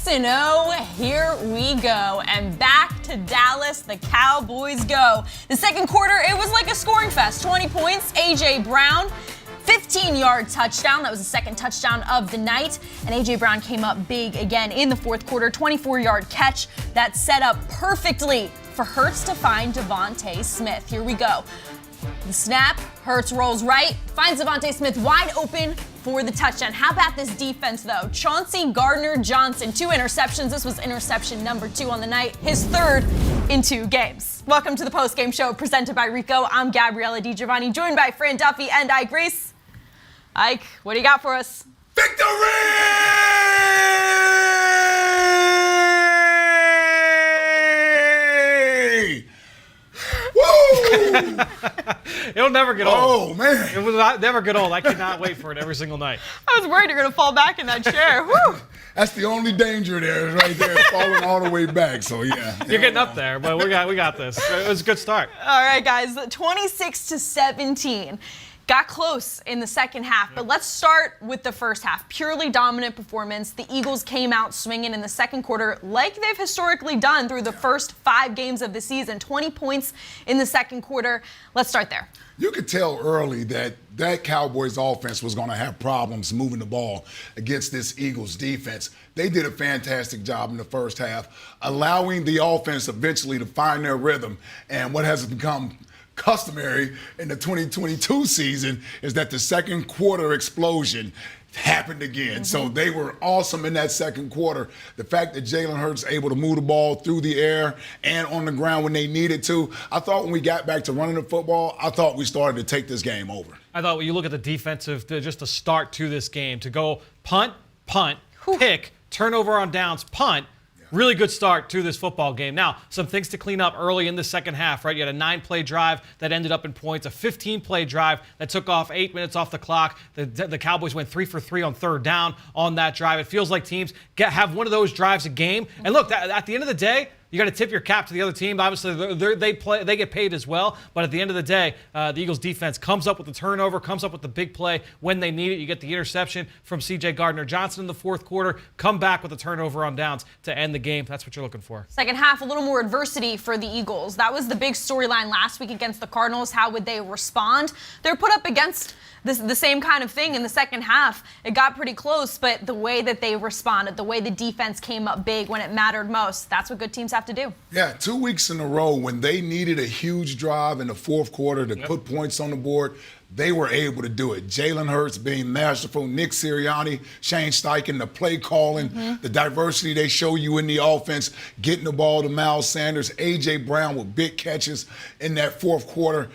6-0, here we go. And back to Dallas, the Cowboys go. The second quarter, it was like a scoring fest. 20 points, A.J. Brown, 15-yard touchdown. That was the second touchdown of the night. And A.J. Brown came up big again in the fourth quarter. 24-yard catch that set up perfectly for Hurts to find DeVonta Smith. Here we go. The snap, Hurts rolls right, finds DeVonta Smith wide open for the touchdown. How about this defense, though? Chauncey Gardner-Johnson, 2 interceptions. This was interception number 2 on the night, his 3rd in 2 games. Welcome to the Postgame Show presented by Ricoh. I'm Gabriella DiGiovanni, joined by Fran Duffy and Ike Reese. Ike, what do you got for us? Victory! Woo! It'll never get old. Oh, man. It will never get old. I cannot wait for it every single night. I was worried you're going to fall back in that chair. Woo! That's the only danger there, right there, falling all the way back. So, yeah. You're getting up there, but we got this. It was a good start. All right, guys, 26-17. Got close in the second half, but let's start with the first half. Purely dominant performance. The Eagles came out swinging in the second quarter like they've historically done through the first 5 games of the season. 20 points in the second quarter. Let's start there. You could tell early that Cowboys offense was going to have problems moving the ball against this Eagles defense. They did a fantastic job in the first half, allowing the offense eventually to find their rhythm. And what has become customary in the 2022 season is that the second quarter explosion happened again. So they were awesome in that second quarter. The fact that Jalen Hurts able to move the ball through the air and on the ground when they needed to. I thought when we got back to running the football, I thought we started to take this game over. I thought when you look at the defensive, just the start to this game, to go punt, pick, turnover on downs, punt. Really good start to this football game. Now, some things to clean up early in the second half, right? You had a 9-play drive that ended up in points, a 15-play drive that took off 8 minutes off the clock. The Cowboys went 3 for 3 on third down on that drive. It feels like teams have one of those drives a game. And look, at the end of the day, you got to tip your cap to the other team. Obviously, they get paid as well. But at the end of the day, the Eagles defense comes up with the turnover, comes up with the big play when they need it. You get the interception from C.J. Gardner-Johnson in the fourth quarter. Come back with a turnover on downs to end the game. That's what you're looking for. Second half, a little more adversity for the Eagles. That was the big storyline last week against the Cardinals. How would they respond? They're put up against the same kind of thing in the second half. It got pretty close, but the way that they responded, the way the defense came up big when it mattered most, that's what good teams have to do. Yeah, 2 weeks in a row when they needed a huge drive in the fourth quarter to put points on the board, they were able to do it. Jalen Hurts being masterful, Nick Sirianni, Shane Steichen, the play calling, the diversity they show you in the offense, getting the ball to Miles Sanders, A.J. Brown with big catches in that fourth quarter.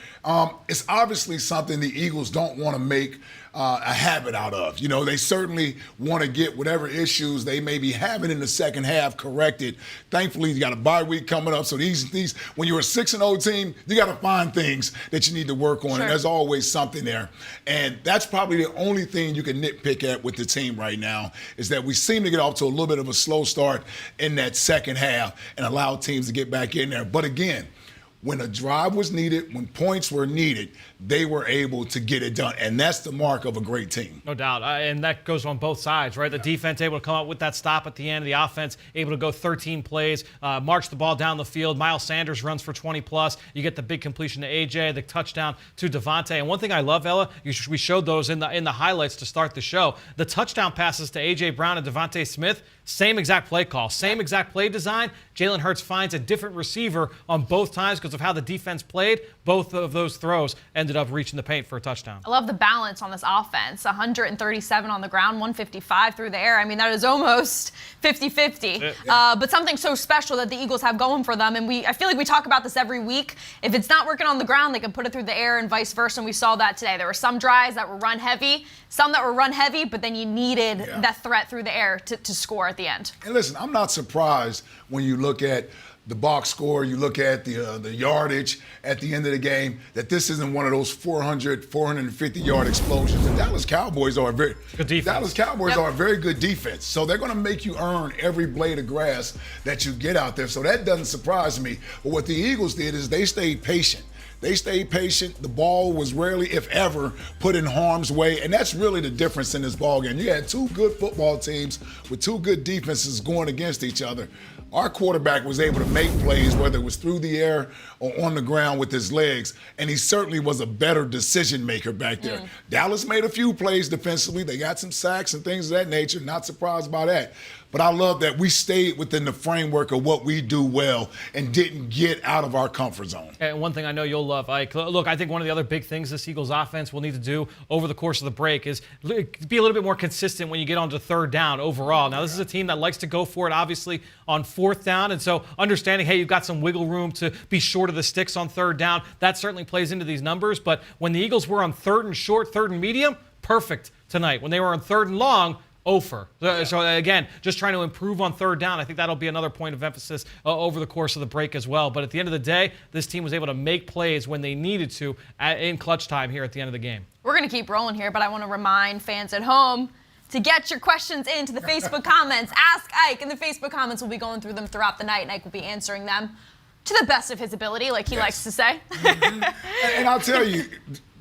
It's obviously something the Eagles don't want to make a habit out of. You know, they certainly want to get whatever issues they may be having in the second half corrected. Thankfully, you got a bye week coming up. So these when you're a 6-0 team, you got to find things that you need to work on. Sure. And there's always something there. And that's probably the only thing you can nitpick at with the team right now is that we seem to get off to a little bit of a slow start in that second half and allow teams to get back in there. But again, when a drive was needed, when points were needed, they were able to get it done. And that's the mark of a great team. No doubt. And that goes on both sides, right? The defense able to come up with that stop at the end. The offense able to go 13 plays, march the ball down the field. Miles Sanders runs for 20-plus. You get the big completion to A.J., the touchdown to DeVonta. And one thing I love, Ella, we showed those in the highlights to start the show. The touchdown passes to A.J. Brown and DeVonta Smith, same exact play call, same exact play design. Jalen Hurts finds a different receiver on both times because of how the defense played. Both of those throws ended up reaching the paint for a touchdown. I love the balance on this offense. 137 on the ground, 155 through the air. I mean, that is almost 50-50. But something so special that the Eagles have going for them, and I feel like we talk about this every week. If it's not working on the ground, they can put it through the air and vice versa, and we saw that today. There were some drives that were run heavy, some that were run heavy, but then you needed that threat through the air to score at the end. And listen, I'm not surprised when you look at the box score, you look at the yardage at the end of the game, that this isn't one of those 400, 450-yard explosions. The Dallas Cowboys are a very good defense. Dallas Cowboys are a very good defense. So they're going to make you earn every blade of grass that you get out there. So that doesn't surprise me. But what the Eagles did is they stayed patient. They stayed patient. The ball was rarely, if ever, put in harm's way. And that's really the difference in this ballgame. You had two good football teams with two good defenses going against each other. Our quarterback was able to make plays, whether it was through the air or on the ground with his legs, and he certainly was a better decision maker back there. Dallas made a few plays defensively. They got some sacks and things of that nature. Not surprised by that. But I love that we stayed within the framework of what we do well and didn't get out of our comfort zone. And one thing I know you'll love, Ike. Look, I think one of the other big things this Eagles offense will need to do over the course of the break is be a little bit more consistent when you get onto third down overall. Now, this is a team that likes to go for it, obviously, on fourth down. And so understanding, hey, you've got some wiggle room to be short of the sticks on third down, that certainly plays into these numbers. But when the Eagles were on third and short, third and medium, perfect tonight. When they were on third and long, over. So again, just trying to improve on third down. I think that'll be another point of emphasis over the course of the break as well. But at the end of the day, this team was able to make plays when they needed to in clutch time here at the end of the game. We're going to keep rolling here, but I want to remind fans at home to get your questions into the Facebook comments. Ask Ike in the Facebook comments. We'll be going through them throughout the night, and Ike will be answering them to the best of his ability, like he likes to say. And I'll tell you,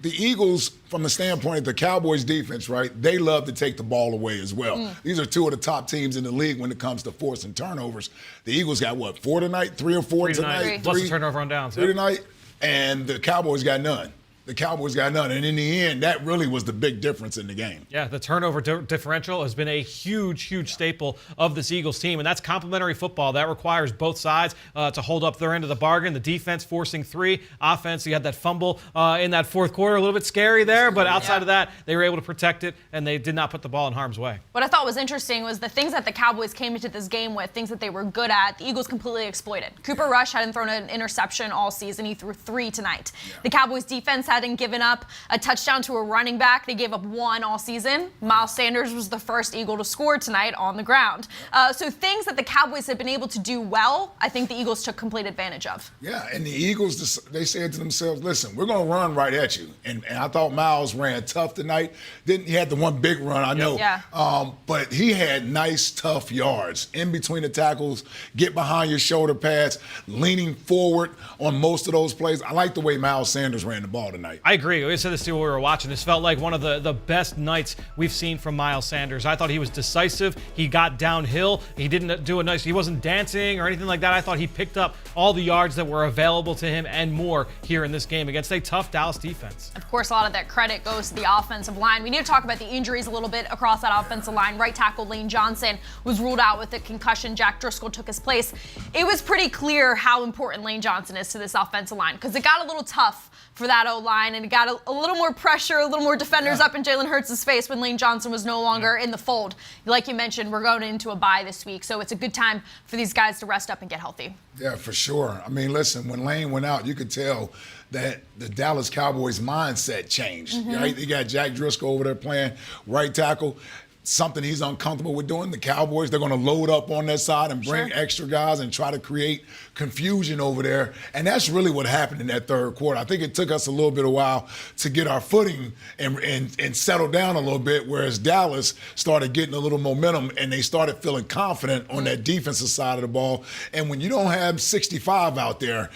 the Eagles, from the standpoint of the Cowboys defense, right, they love to take the ball away as well. These are two of the top teams in the league when it comes to forcing turnovers. The Eagles got, what, 4 tonight? 3 or 4 tonight? Plus the turnover on downs. 3 tonight. And the Cowboys got none. And in the end, that really was the big difference in the game. Yeah, the turnover differential has been a huge staple of this Eagles team, and that's complementary football. That requires both sides to hold up their end of the bargain. The defense forcing 3, offense, you had that fumble in that fourth quarter, a little bit scary there, but outside of that, they were able to protect it, and they did not put the ball in harm's way. What I thought was interesting was the things that the Cowboys came into this game with, things that they were good at, the Eagles completely exploited. Cooper Rush hadn't thrown an interception all season. He threw 3 tonight. The Cowboys defense hadn't given up a touchdown to a running back. They gave up 1 all season. Miles Sanders was the first Eagle to score tonight on the ground. So things that the Cowboys have been able to do well, I think the Eagles took complete advantage of. Yeah, and the Eagles, they said to themselves, listen, we're going to run right at you. And I thought Miles ran tough tonight. He had the one big run, I know. But he had nice, tough yards in between the tackles, get behind your shoulder pads, leaning forward on most of those plays. I like the way Miles Sanders ran the ball tonight. I agree. We said this too when we were watching. This felt like one of the best nights we've seen from Miles Sanders. I thought he was decisive. He got downhill. He didn't do he wasn't dancing or anything like that. I thought he picked up all the yards that were available to him and more here in this game against a tough Dallas defense. Of course, a lot of that credit goes to the offensive line. We need to talk about the injuries a little bit across that offensive line. Right tackle Lane Johnson was ruled out with a concussion. Jack Driscoll took his place. It was pretty clear how important Lane Johnson is to this offensive line because it got a little tough for that O-line, and it got a little more pressure, a little more defenders up in Jalen Hurts' face when Lane Johnson was no longer in the fold. Like you mentioned, we're going into a bye this week, so it's a good time for these guys to rest up and get healthy. Yeah, for sure. I mean, listen, when Lane went out, you could tell that the Dallas Cowboys mindset changed. Right? They got Jack Driscoll over there playing right tackle. Something he's uncomfortable with doing. The Cowboys, they're going to load up on that side and bring extra guys and try to create confusion over there. And that's really what happened in that third quarter. I think it took us a little bit of while to get our footing and settle down a little bit, whereas Dallas started getting a little momentum and they started feeling confident on that defensive side of the ball. And when you don't have 65 out there,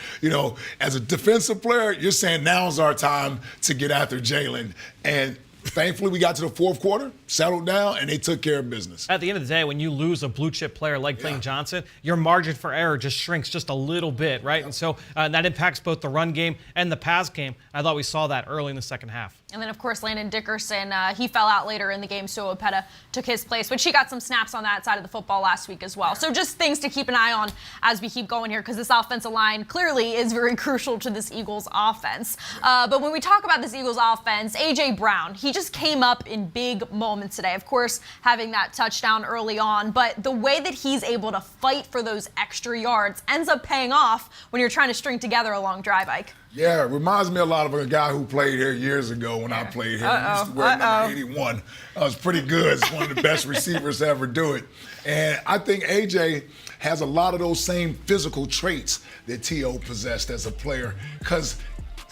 as a defensive player, you're saying now's our time to get after Jalen. And thankfully, we got to the fourth quarter, settled down, and they took care of business. At the end of the day, when you lose a blue-chip player like Lane Johnson, your margin for error just shrinks just a little bit, right? And so that impacts both the run game and the pass game. I thought we saw that early in the second half. And then, of course, Landon Dickerson, he fell out later in the game, so Opeta took his place. But she got some snaps on that side of the football last week as well. So just things to keep an eye on as we keep going here, because this offensive line clearly is very crucial to this Eagles offense. But when we talk about this Eagles offense, A.J. Brown, he just came up in big moments today. Of course, having that touchdown early on, but the way that he's able to fight for those extra yards ends up paying off when you're trying to string together a long drive, Ike. Yeah, it reminds me a lot of a guy who played here years ago when I played here. He used to wear number 81. I was pretty good. It's one of the best receivers to ever do it. And I think A.J. has a lot of those same physical traits that T.O. possessed as a player. Because,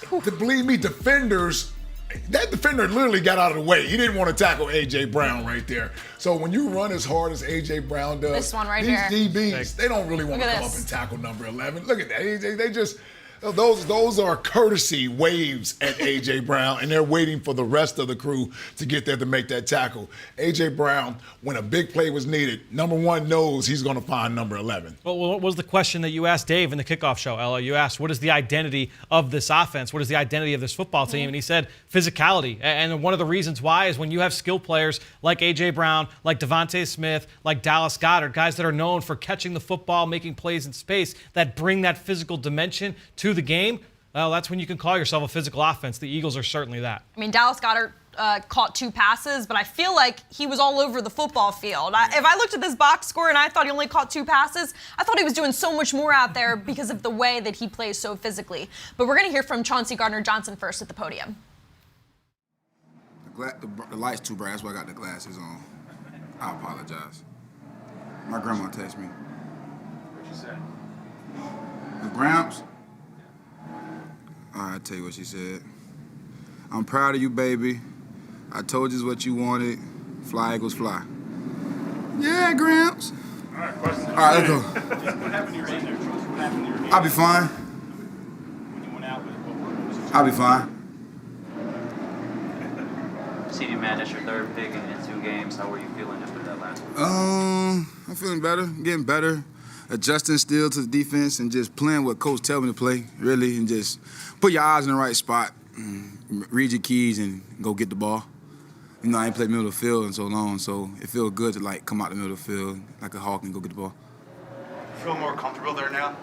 believe me, that defender literally got out of the way. He didn't want to tackle A.J. Brown right there. So when you run as hard as A.J. Brown does, this one right these here. DBs, they don't really want to come up and tackle number 11. Look at that. They just... Those are courtesy waves at A.J. Brown, and they're waiting for the rest of the crew to get there to make that tackle. A.J. Brown, when a big play was needed, number one knows he's going to find number 11. Well, what was the question that you asked Dave in the kickoff show, Ella? You asked, what is the identity of this offense? What is the identity of this football team? And he said physicality. And one of the reasons why is when you have skill players like A.J. Brown, like DeVonta Smith, like Dallas Goedert, guys that are known for catching the football, making plays in space, that bring that physical dimension to the game, well, that's when you can call yourself a physical offense. The Eagles are certainly that. I mean, Dallas Goedert caught 2 passes, but I feel like he was all over the football field. If I looked at this box score and I thought he only caught 2 passes, I thought he was doing so much more out there because of the way that he plays so physically. But we're going to hear from Chauncey Gardner-Johnson first at the podium. The light's too bright. That's why I got the glasses on. I apologize. My grandma texted me. What'd she say? The Gramps? All right, I'll tell you what she said. I'm proud of you, baby. I told you what you wanted. Fly, Eagles, fly. Yeah, Gramps. All right, question. All right, let's go. What happened to your hand there, Charles? What happened to your hand? I'll be fine. When you went out, what was it? I'll be fine. CD man, that's your 3rd pick in 2 games. How were you feeling after that last one? I'm feeling better, getting better, adjusting still to the defense and just playing what coach tell me to play, really, and just put your eyes in the right spot, read your keys, and go get the ball. You know, I ain't played middle of the field in so long, so it feels good to, like, come out the middle of the field like a hawk and go get the ball. You feel more comfortable there now?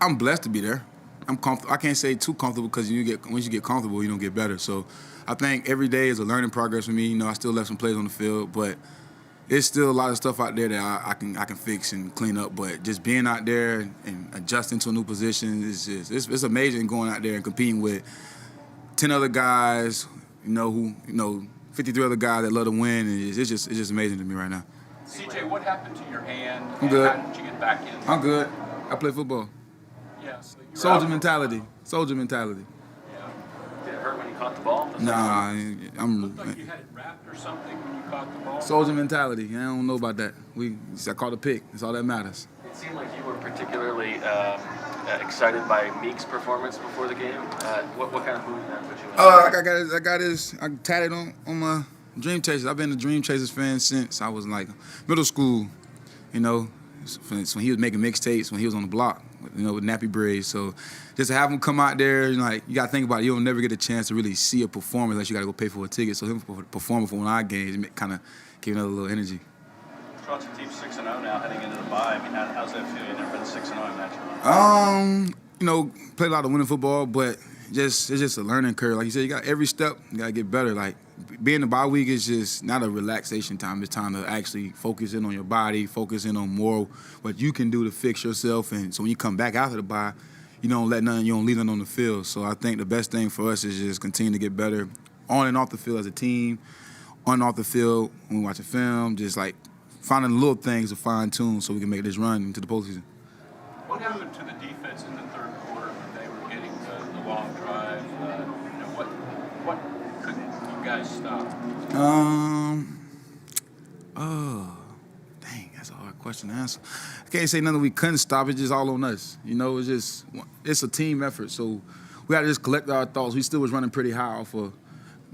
I'm blessed to be there. I'm comfortable. I can't say too comfortable because once you get comfortable, you don't get better. So I think every day is a learning progress for me. You know, I still left some plays on the field, but it's still a lot of stuff out there that I can fix and clean up. But just being out there and adjusting to a new position is just it's amazing going out there and competing with 10 other guys, 53 other guys that love to win. And it's just amazing to me right now. CJ, what happened to your hand? I'm good. How did you get back in? I'm good. I play football. Yeah, so you're Soldier out. mentality. Soldier mentality. Yeah. Did it hurt when you caught the ball? Nah, I'm. Looked like you had it wrapped or something when you caught the ball. Soldier mentality. I don't know about that. I caught a pick. That's all that matters. It seemed like you were particularly excited by Meek's performance before the game. What kind of mood did that put you in? I tatted on my Dream Chasers. I've been a Dream Chasers fan since I was like middle school. You know, when he was making mixtapes, when he was on the block, with nappy braids. So just to have him come out there, you got to think about it. You'll never get a chance to really see a performance unless you got to go pay for a ticket. So him performing for one of our games kind of gave another little energy. Charles, your team's 6-0 now heading into the bye. I mean, how's that feel? You've never been 6-0 in that time. Played a lot of winning football, but it's just a learning curve. Like you said, you got every step, you got to get better. Like being the bye week is just not a relaxation time. It's time to actually focus in on your body, focus in on more what you can do to fix yourself. And so when you come back after the bye, you don't leave nothing on the field. So I think the best thing for us is just continue to get better on and off the field as a team, on and off the field when we watch a film, just like finding little things to fine tune so we can make this run into the postseason. What happened to the defense in the 3rd quarter when they were getting the long drive? What couldn't you guys stop? Dang, that's a hard question to answer. I can't say nothing we couldn't stop. It's just all on us. It's a team effort. So we got to just collect our thoughts. We still was running pretty high off of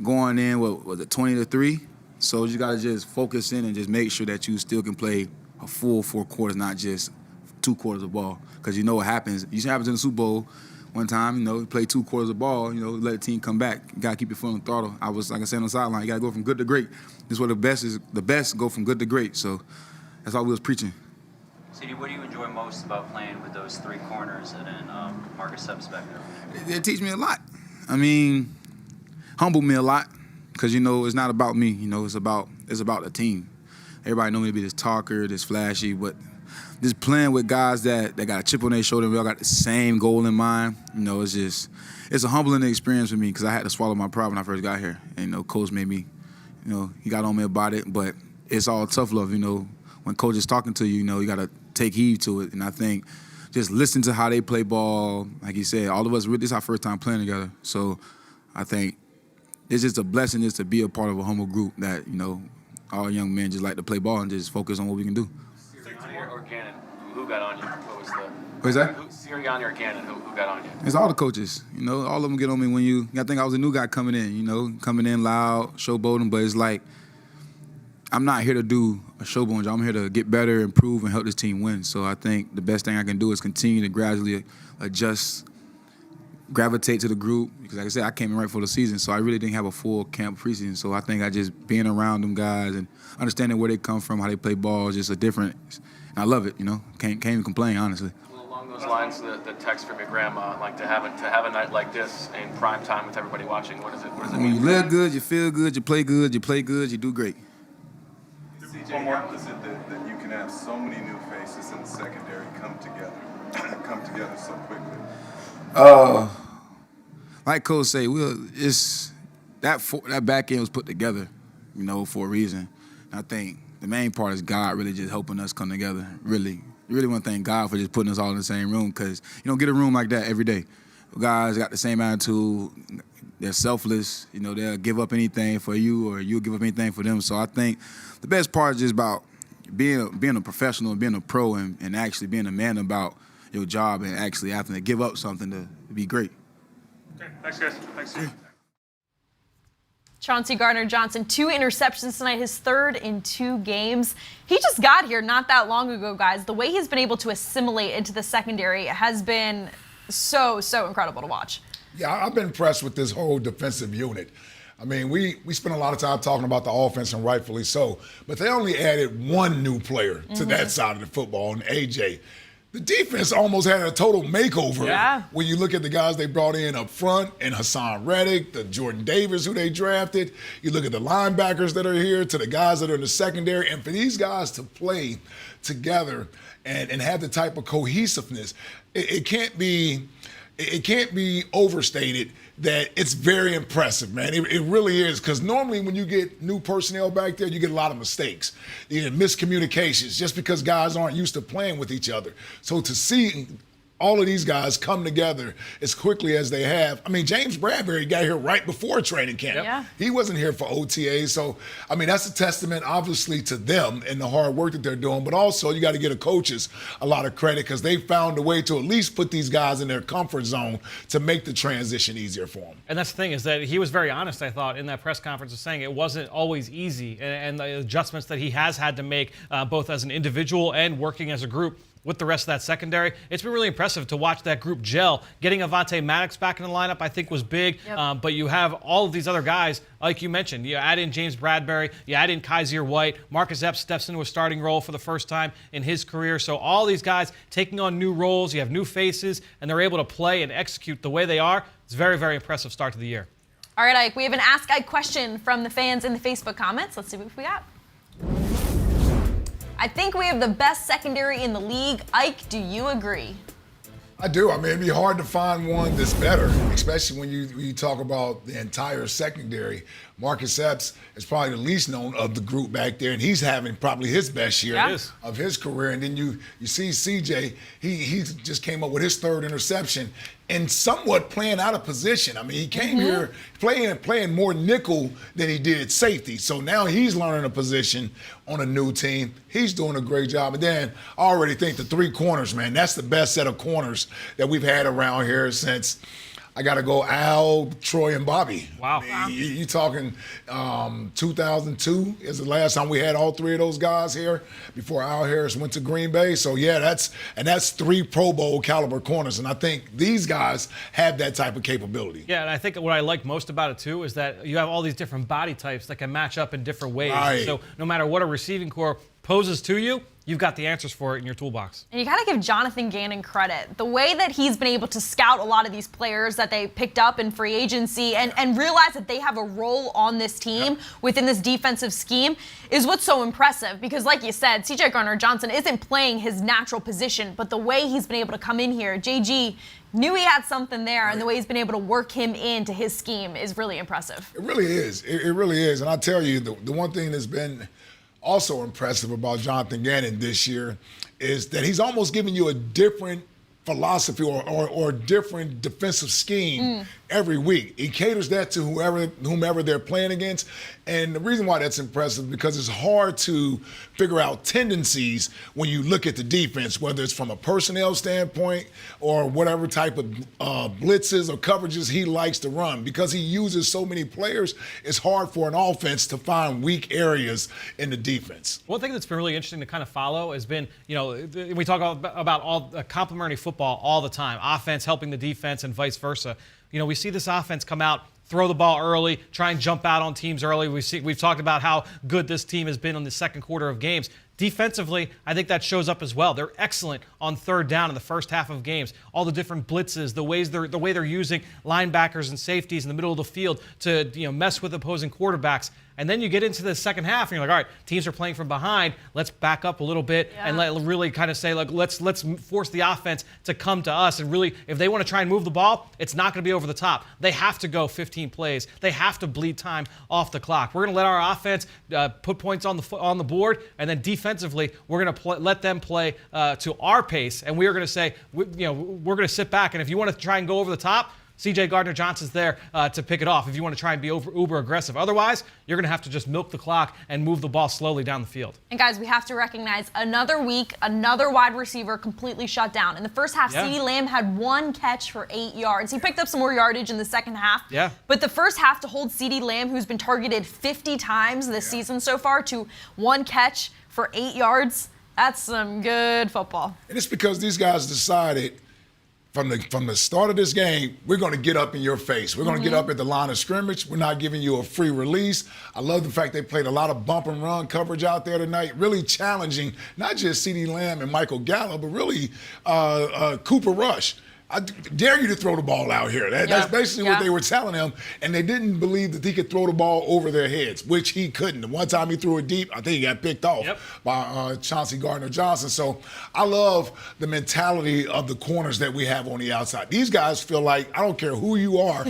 going in, 20-3? So you got to just focus in and just make sure that you still can play a full 4 quarters, not just 2 quarters of ball. Because you know what happens. It happens in the Super Bowl one time, you play 2 quarters of ball, let the team come back. You got to keep your foot on the throttle. Like I said on the sideline, you got to go from good to great. This is where the best go from good to great. So that's all we was preaching. CD, what do you enjoy most about playing with those 3 corners and then Marcus Epps back there? It teach me a lot. I mean, humble me a lot because, it's not about me. It's about the team. Everybody know me to be this talker, this flashy, but just playing with guys that got a chip on their shoulder and we all got the same goal in mind, it's a humbling experience for me because I had to swallow my pride when I first got here. And, Coach made me, he got on me about it, but it's all tough love, When Coach is talking to you, you got to take heed to it. And I think just listen to how they play ball. Like you said, all of us, this is our first time playing together. So I think it's just a blessing just to be a part of a humble group that, all young men just like to play ball and just focus on what we can do. Or Cannon, who got on you? What was What's that? Sirianni or Gannon, who got on you? It's all the coaches. All of them get on me when I think I was a new guy coming in, coming in loud, showboating, but it's like I'm not here to do a showboating job. I'm here to get better, improve, and help this team win. So I think the best thing I can do is continue to gradually adjust, gravitate to the group. Because like I said, I came in right before the season, so I really didn't have a full camp preseason. So I think I just being around them guys and understanding where they come from, how they play ball, is just a different. And I love it, Can't even complain, honestly. Along those lines, the text from your grandma, like to have a night like this in prime time with everybody watching. What does it When mean? you live good, you feel good, you play good, you do great. CJ, how is it that you can have so many new faces in the secondary come together so quickly? Like Coach say, that back end was put together, for a reason. And I think the main part is God really just helping us come together. Really want to thank God for just putting us all in the same room, because you don't get a room like that every day. Guys got the same attitude. They're selfless. They'll give up anything for you, or you'll give up anything for them. So I think the best part is just about being a professional and being a pro and actually being a man about your job and actually having to give up something to be great. Okay, thanks, guys. Thanks. Chauncey Gardner-Johnson, 2 interceptions tonight, his 3rd in 2 games. He just got here not that long ago, guys. The way he's been able to assimilate into the secondary has been so incredible to watch. Yeah, I've been impressed with this whole defensive unit. I mean, we spent a lot of time talking about the offense, and rightfully so, but they only added one new player to that side of the football, and AJ. The defense almost had a total makeover when you look at the guys they brought in up front, and Hassan Reddick, the Jordan Davis who they drafted. You look at the linebackers that are here, to the guys that are in the secondary, and for these guys to play together and have the type of cohesiveness, it can't be overstated that it's very impressive, man. It really is, because normally when you get new personnel back there, you get a lot of mistakes. You get miscommunications just because guys aren't used to playing with each other. So to see all of these guys come together as quickly as they have. I mean, James Bradbury got here right before training camp. Yeah. He wasn't here for OTA. So, I mean, that's a testament, obviously, to them and the hard work that they're doing. But also, you got to give the coaches a lot of credit, because they found a way to at least put these guys in their comfort zone to make the transition easier for them. And that's the thing, is that he was very honest, I thought, in that press conference, of saying it wasn't always easy. And the adjustments that he has had to make, both as an individual and working as a group, with the rest of that secondary. It's been really impressive to watch that group gel. Getting Avonte Maddox back in the lineup, I think, was big. Yep. But you have all of these other guys, like you mentioned. You add in James Bradbury, you add in Kaiser White, Marcus Epps steps into a starting role for the first time in his career. So all these guys taking on new roles, you have new faces, and they're able to play and execute the way they are. It's a very, very impressive start to the year. All right, Ike, we have an Ask Ike question from the fans in the Facebook comments. Let's see what we got. I think we have the best secondary in the league. Ike, do you agree? I do. I mean, it'd be hard to find one that's better, especially when you talk about the entire secondary. Marcus Epps is probably the least known of the group back there, and he's having probably his best year of his career. And then you see CJ, he just came up with his 3rd interception and somewhat playing out of position. I mean, he came here playing more nickel than he did safety. So now he's learning a position on a new team. He's doing a great job. And then I already think the 3 corners, man, that's the best set of corners that we've had around here since – I got to go Al, Troy, and Bobby. Wow. I mean, you talking 2002 is the last time we had all 3 of those guys here before Al Harris went to Green Bay. So, yeah, that's 3 Pro Bowl caliber corners. And I think these guys have that type of capability. Yeah, and I think what I like most about it, too, is that you have all these different body types that can match up in different ways. Right. So no matter what a receiving core poses to you, you've got the answers for it in your toolbox. And you got to give Jonathan Gannon credit. The way that he's been able to scout a lot of these players that they picked up in free agency and realize that they have a role on this team within this defensive scheme is what's so impressive. Because like you said, CJ Gardner-Johnson isn't playing his natural position, but the way he's been able to come in here, JG knew he had something there, and the way he's been able to work him into his scheme is really impressive. It really is. It really is. And I tell you, the one thing that's been also impressive about Jonathan Gannon this year is that he's almost giving you a different philosophy or a different defensive scheme every week. He caters that to whomever they're playing against. And the reason why that's impressive is because it's hard to figure out tendencies when you look at the defense, whether it's from a personnel standpoint or whatever type of blitzes or coverages he likes to run. Because he uses so many players, it's hard for an offense to find weak areas in the defense. One thing that's been really interesting to kind of follow has been, we talk about all complementary football all the time, offense helping the defense and vice versa. We see this offense come out, throw the ball early, try and jump out on teams early. We've talked about how good this team has been in the second quarter of games. Defensively, I think that shows up as well. They're excellent on third down in the first half of games. All the different blitzes, the way they're using linebackers and safeties in the middle of the field to mess with opposing quarterbacks. And then you get into the second half, and you're like, all right, teams are playing from behind. Let's back up a little bit and really kind of say, like, let's force the offense to come to us. And really, if they want to try and move the ball, it's not going to be over the top. They have to go 15 plays. They have to bleed time off the clock. We're going to let our offense put points on the board, and then defensively, we're going to let them play to our pace. And we are going to say, we're going to sit back. And if you want to try and go over the top, C.J. Gardner-Johnson's there to pick it off if you want to try and be uber aggressive. Otherwise, you're going to have to just milk the clock and move the ball slowly down the field. And guys, we have to recognize another week, another wide receiver completely shut down. In the first half, CeeDee Lamb had 1 catch for 8 yards. He picked up some more yardage in the second half. Yeah. But the first half to hold CeeDee Lamb, who's been targeted 50 times this season so far, to 1 catch for 8 yards, that's some good football. And it's because these guys decided from the start of this game, we're going to get up in your face. We're going to get up at the line of scrimmage. We're not giving you a free release. I love the fact they played a lot of bump and run coverage out there tonight, really challenging not just CeeDee Lamb and Michael Gallup, but really Cooper Rush. I dare you to throw the ball out here. That's basically what they were telling him, and they didn't believe that he could throw the ball over their heads, which he couldn't. The one time he threw it deep, I think he got picked off by Chauncey Gardner-Johnson. So I love the mentality of the corners that we have on the outside. These guys feel like, I don't care who you are,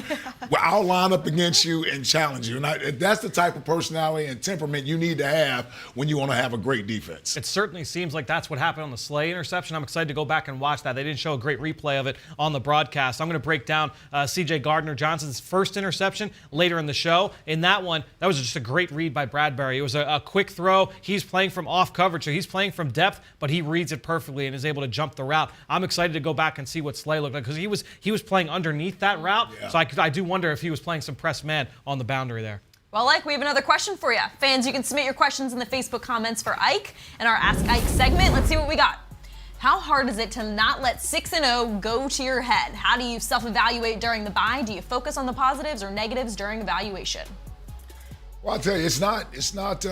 I'll line up against you and challenge you. And that's the type of personality and temperament you need to have when you want to have a great defense. It certainly seems like that's what happened on the Slay interception. I'm excited to go back and watch that. They didn't show a great replay of it on the broadcast. I'm going to break down C.J. Gardner-Johnson's first interception later in the show. In that one, that was just a great read by Bradbury. It was a quick throw. He's playing from off coverage, so he's playing from depth, but he reads it perfectly and is able to jump the route. I'm excited to go back and see what Slay looked like because he was playing underneath that route, so I do wonder if he was playing some press man on the boundary there. Well, Ike, we have another question for you. Fans, you can submit your questions in the Facebook comments for Ike in our Ask Ike segment. Let's see what we got. How hard is it to not let 6-0 go to your head? How do you self-evaluate during the bye? Do you focus on the positives or negatives during evaluation? Well, I'll tell you, it's not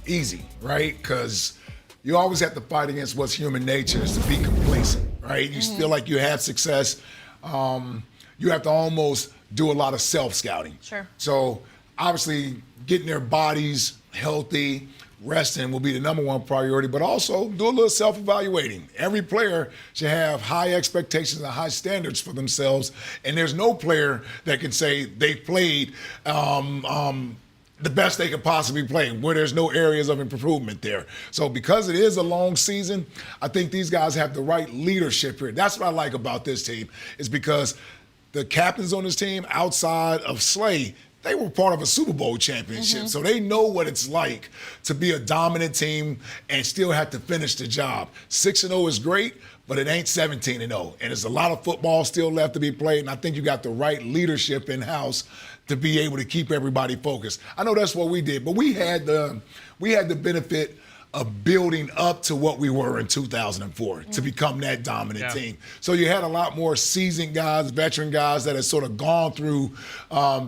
easy, right? Because you always have to fight against what's human nature, is to be complacent, right? You feel like you have success. You have to almost do a lot of self-scouting. Sure. So obviously getting their bodies healthy, resting will be the number one priority, but also do a little self-evaluating. Every player should have high expectations and high standards for themselves, and there's no player that can say they played the best they could possibly play, where there's no areas of improvement there. So because it is a long season, I think these guys have the right leadership here. That's what I like about this team, is because the captains on this team, outside of Slay, they were part of a Super Bowl championship, so they know what it's like to be a dominant team and still have to finish the job. 6-0 is great, but it ain't 17-0, and there's a lot of football still left to be played, and I think you got the right leadership in-house to be able to keep everybody focused. I know that's what we did, but we had the benefit of building up to what we were in 2004 to become that dominant team. So you had a lot more seasoned guys, veteran guys that had sort of gone through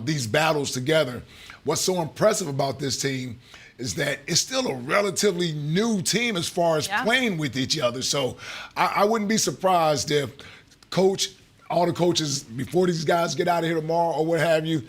these battles together. What's so impressive about this team is that it's still a relatively new team as far as playing with each other. So I wouldn't be surprised if all the coaches, before these guys get out of here tomorrow or what have you,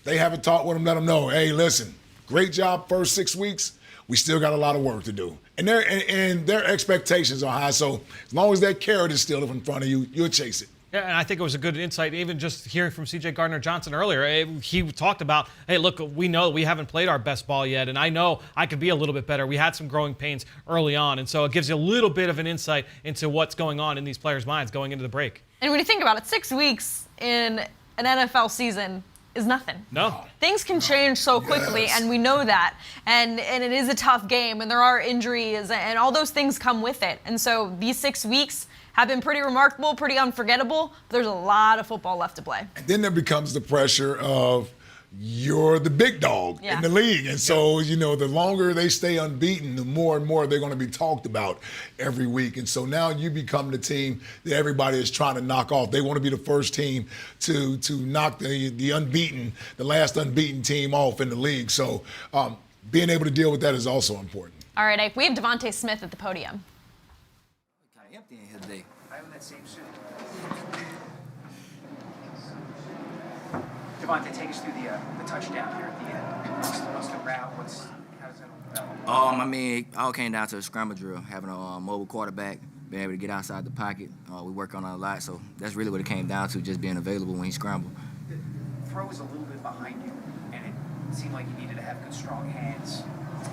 they have a talk with them, let them know, hey, listen, great job first 6 weeks. We still got a lot of work to do. And their expectations are high, so as long as that carrot is still in front of you, you'll chase it. Yeah, and I think it was a good insight, even just hearing from C.J. Gardner-Johnson earlier. He talked about, hey, look, we know we haven't played our best ball yet, and I know I could be a little bit better. We had some growing pains early on, and so it gives you a little bit of an insight into what's going on in these players' minds going into the break. And when you think about it, 6 weeks in an NFL season is nothing. No. Things can change so quickly, and we know that. And it is a tough game, and there are injuries, and all those things come with it. And so these 6 weeks have been pretty remarkable, pretty unforgettable, but there's a lot of football left to play. And then there becomes the pressure of you're the big dog in the league. And so, the longer they stay unbeaten, the more and more they're going to be talked about every week. And so now you become the team that everybody is trying to knock off. They want to be the first team to knock the last unbeaten team off in the league. So being able to deal with that is also important. All right, Ike, we have DeVonta Smith at the podium. Kind of empty in here today. I have that same suit. DeVonta, take us through the touchdown here at the end. What's the route? How does that develop? I mean, it all came down to a scramble drill, having a mobile quarterback, being able to get outside the pocket. We work on it a lot, so that's really what it came down to, just being available when he scrambled. The throw was a little bit behind you, and it seemed like you needed to have good, strong hands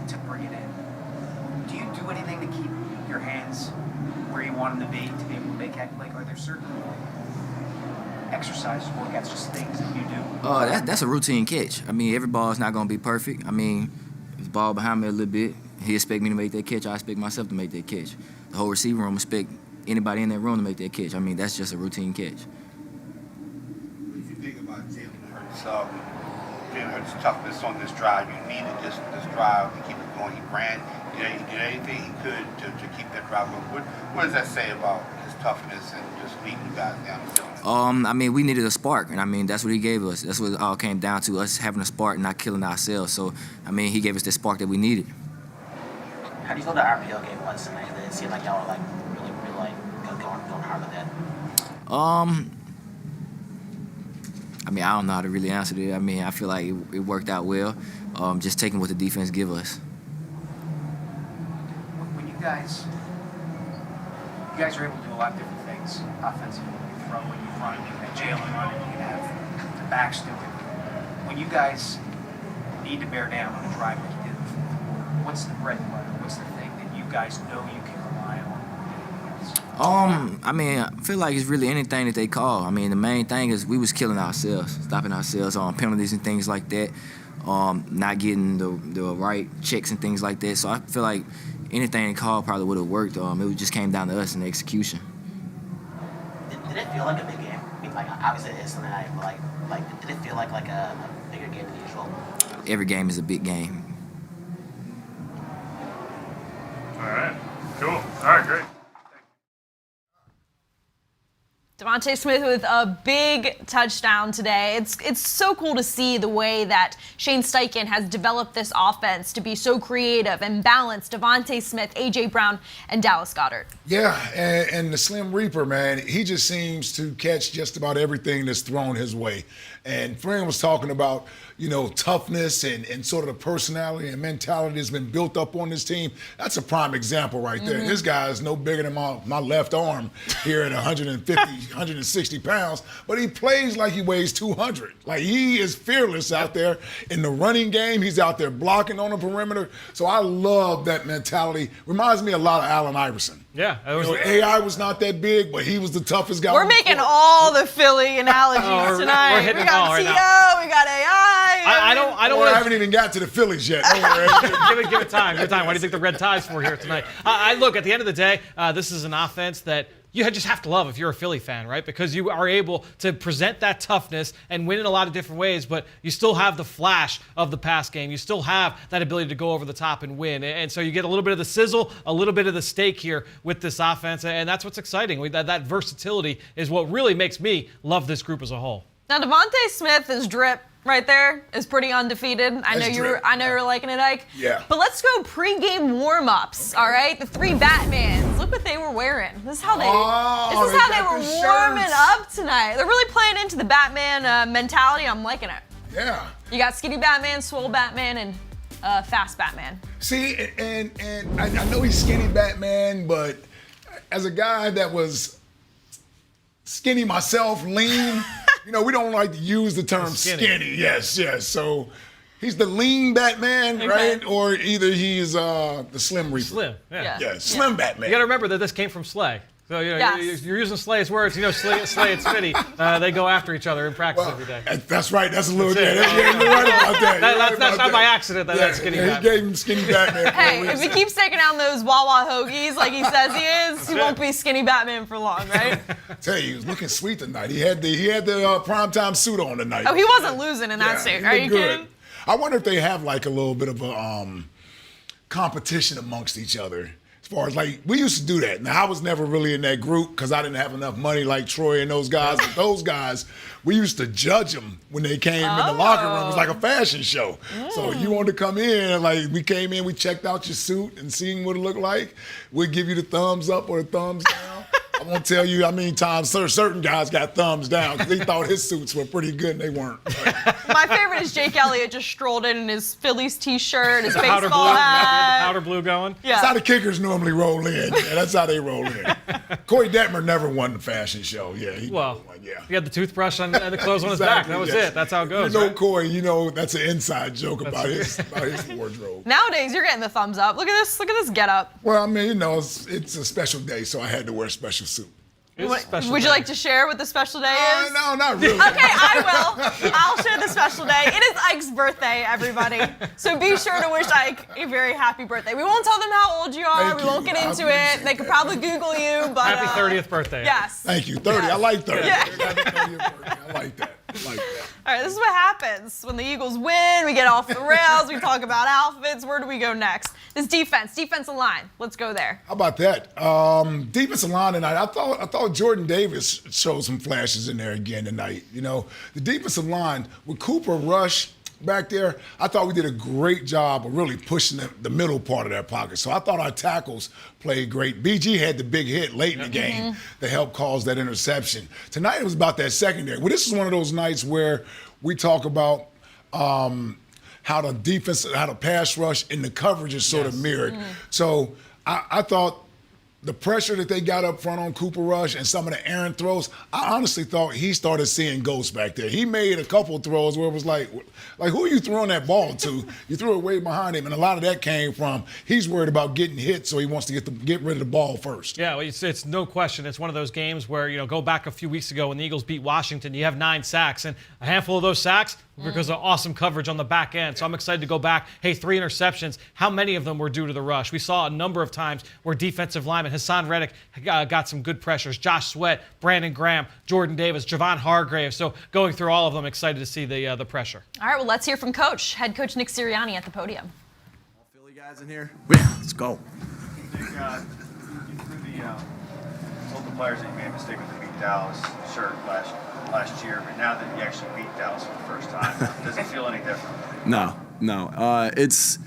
to bring it in. Do you do anything to keep your hands where you want them to be to be able to make it? Like, are there certain exercises, workouts, just things that you do? That's a routine catch. I mean, every ball is not going to be perfect. I mean, if the ball behind me a little bit, he expect me to make that catch. I expect myself to make that catch. The whole receiver room expect anybody in that room to make that catch. I mean, that's just a routine catch. If you think about Jalen Hurts, Jalen Hurts' toughness on this drive, you needed this drive to keep it going. He ran, did anything he could to keep that drive going. What does that say about his toughness and just leading you guys down the field? I mean, we needed a spark, and I mean, that's what he gave us. That's what it all came down to, us having a spark and not killing ourselves. So, I mean, he gave us the spark that we needed. How do you feel the RPO game was tonight? Did it seem like y'all were really going hard with that? I mean, I don't know how to really answer that. I mean, I feel like it worked out well. Just taking what the defense give us. When you guys are able to do a lot of different things offensively. You throw when you run, you can have Jalen run, you can have the backs do it. When you guys need to bear down on a drive like you did in the fourth quarter, what's the bread and butter? What's the thing that you guys know you can rely on? I mean, I feel like it's really anything that they call. I mean, the main thing is we was killing ourselves, stopping ourselves on penalties and things like that, not getting the right checks and things like that. So I feel like anything they called probably would have worked. It just came down to us and the execution. Did it feel like a big game? I mean, obviously it is tonight, but did it feel like a bigger game than usual? Every game is a big game. All right, cool. All right, great. DeVonta Smith with a big touchdown today. It's so cool to see the way that Shane Steichen has developed this offense to be so creative and balanced. DeVonta Smith, A.J. Brown, and Dallas Goedert. Yeah, and the Slim Reaper, man, he just seems to catch just about everything that's thrown his way. And Fran was talking about, toughness and sort of the personality and mentality that's been built up on this team. That's a prime example right there. This guy is no bigger than my left arm here at 150, 160 pounds, but he plays like he weighs 200. Like, he is fearless out there in the running game. He's out there blocking on the perimeter. So I love that mentality. Reminds me a lot of Allen Iverson. Yeah. AI was not that big, but he was the toughest guy. We're making all the Philly analogies tonight. We're hitting we got right T.O., now. we got AI. I haven't even got to the Phillies yet. Don't worry. give it time. Give it time. What do you think the red tie's for here tonight? Look, at the end of the day, this is an offense that you just have to love if you're a Philly fan, right? Because you are able to present that toughness and win in a lot of different ways, but you still have the flash of the pass game. You still have that ability to go over the top and win. And so you get a little bit of the sizzle, a little bit of the steak here with this offense, and that's what's exciting. That versatility is what really makes me love this group as a whole. Now, DeVonta Smith's drip right there is pretty undefeated. I know you were liking it, Ike. Yeah. But let's go pregame warm-ups, all right? The three Batmans. Look what they were wearing. This is how they were warming up tonight. They're really playing into the Batman mentality. I'm liking it. Yeah. You got skinny Batman, swole Batman, and fast Batman. See, and I know he's skinny Batman, but as a guy that was skinny myself, lean, we don't like to use the term skinny. Yes. So he's the lean Batman, right? Or either he's the Slim Reaper. Slim, yeah. Slim Batman. You got to remember that this came from Slay. So Yes. you're using Slay's words. Slay and Smitty, they go after each other in practice every day. That's right. That's a little That's bit. it. You're right about that. That's not by accident that that's skinny Batman. He gave him skinny Batman. Hey, if he keeps taking down those Wawa hoagies like he says he is, he won't be skinny Batman for long, right? Tell you, he was looking sweet tonight. He had the primetime suit on tonight. Oh, he wasn't losing in that suit. he Are looked you good. kidding? I wonder if they have like a little bit of a competition amongst each other. As far as like, we used to do that. Now, I was never really in that group because I didn't have enough money like Troy and those guys. But those guys, we used to judge them when they came in the locker room. It was like a fashion show. So you wanted to come in, like we came in, we checked out your suit and seeing what it looked like. We'd give you the thumbs up or the thumbs down. I won't tell you how many times certain guys got thumbs down because they thought his suits were pretty good and they weren't. My favorite is Jake Elliott just strolled in his Phillies t-shirt, his baseball Powder blue, hat. powder blue going. Yeah. That's how the kickers normally roll in. Yeah, that's how they roll in. Corey Detmer never won the fashion show. Yeah, he never won. Yeah. He had the toothbrush and the clothes on his back. That was it. That's how it goes. You know, right? Corey, that's an inside joke about his wardrobe. Nowadays, you're getting the thumbs up. Look at this get up. Well, I mean, it's a special day, so I had to wear a special suit. Would you like to share what the special day is? No, not really. Okay, I will. I'll share the special day. It is Ike's birthday, everybody. So be sure to wish Ike a very happy birthday. We won't tell them how old you are. We won't get into it. They could probably Google you, but happy 30th birthday. Yes. Thank you. 30. Yes. I like 30. Yeah. Happy 30th birthday. I like that. All right, this is what happens when the Eagles win. We get off the rails. We talk about outfits. Where do we go next? This defensive line. Let's go there. How about that? Defensive line tonight. I thought Jordan Davis showed some flashes in there again tonight. The defensive line with Cooper Rush back there, I thought we did a great job of really pushing the middle part of that pocket. So I thought our tackles played great. BG had the big hit late in the game that helped cause that interception. Tonight it was about that secondary. Well, this is one of those nights where we talk about how the pass rush and the coverage is sort of mirrored. So I thought the pressure that they got up front on Cooper Rush and some of the errant throws, I honestly thought he started seeing ghosts back there. He made a couple of throws where it was like who are you throwing that ball to? You threw it way behind him, and a lot of that came from he's worried about getting hit, so he wants to get rid of the ball first. Yeah, well, it's no question. It's one of those games where, go back a few weeks ago when the Eagles beat Washington, you have 9 sacks, and a handful of those sacks because of awesome coverage on the back end. So I'm excited to go back. Hey, 3 interceptions. How many of them were due to the rush? We saw a number of times where defensive linemen, Hassan Reddick got some good pressures. Josh Sweat, Brandon Graham, Jordan Davis, Javon Hargrave. So going through all of them, excited to see the pressure. All right, well, let's hear from Coach, Head Coach Nick Sirianni at the podium. All Philly guys in here? Yeah, let's go. Nick, you told the players that you made a mistake with the beat Dallas shirt last year, but now that you actually beat Dallas for the first time, does it feel any different? No. It's,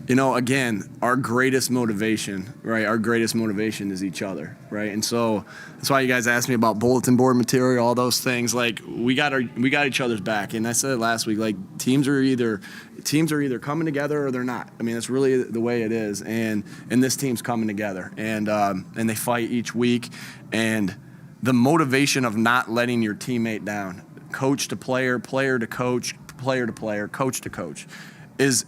again, our greatest motivation, right? Our greatest motivation is each other, right? And so that's why you guys asked me about bulletin board material, all those things. Like we got each other's back, and I said it last week. Like teams are either coming together or they're not. I mean, that's really the way it is. And this team's coming together, and they fight each week, and the motivation of not letting your teammate down, coach to player, player to coach, player to player, coach to coach, is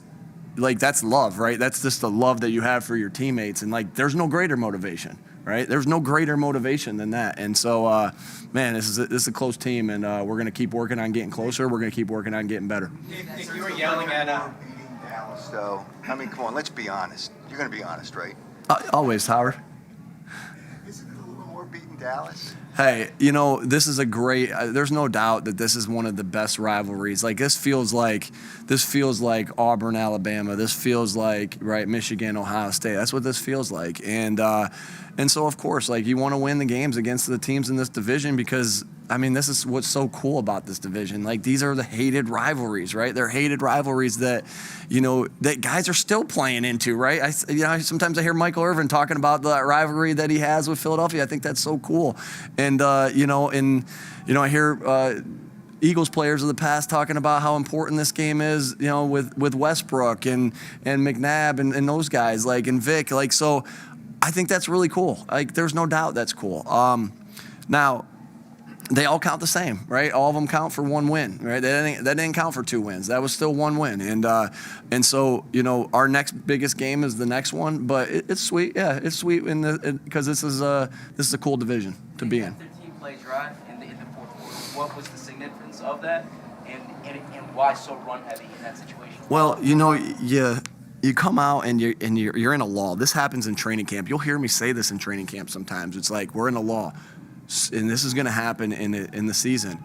like that's love, right? That's just the love that you have for your teammates, and like there's no greater motivation, right? There's no greater motivation than that. And so, man, this is a close team, and we're gonna keep working on getting closer. We're gonna keep working on getting better. Nick, you were yelling at beating Dallas, though. I mean, come on, let's be honest. You're gonna be honest, right? Always, Howard. Isn't it a little more beating Dallas? Hey, this is a great. There's no doubt that this is one of the best rivalries. Like this feels like Auburn, Alabama. This feels like Michigan, Ohio State. That's what this feels like. And so of course, like you want to win the games against the teams in this division because I mean this is what's so cool about this division. Like these are the hated rivalries, right? They're hated rivalries that that guys are still playing into, right? Sometimes I hear Michael Irvin talking about the rivalry that he has with Philadelphia. I think that's so cool. And I hear Eagles players of the past talking about how important this game is, with Westbrook and McNabb and those guys, like, and Vic, like, so I think that's really cool. Like, there's no doubt that's cool. Now, they all count the same, right? All of them count for one win, right? That didn't count for 2 wins. That was still one win. And so, our next biggest game is the next one, but it's sweet. Yeah, it's sweet because this is a cool division to be in. 13-play drive in the fourth quarter. What was the significance of that, and why so run-heavy in that situation? Well, you come out and you're in a lull. This happens in training camp. You'll hear me say this in training camp sometimes. It's like we're in a lull. And this is going to happen in the season.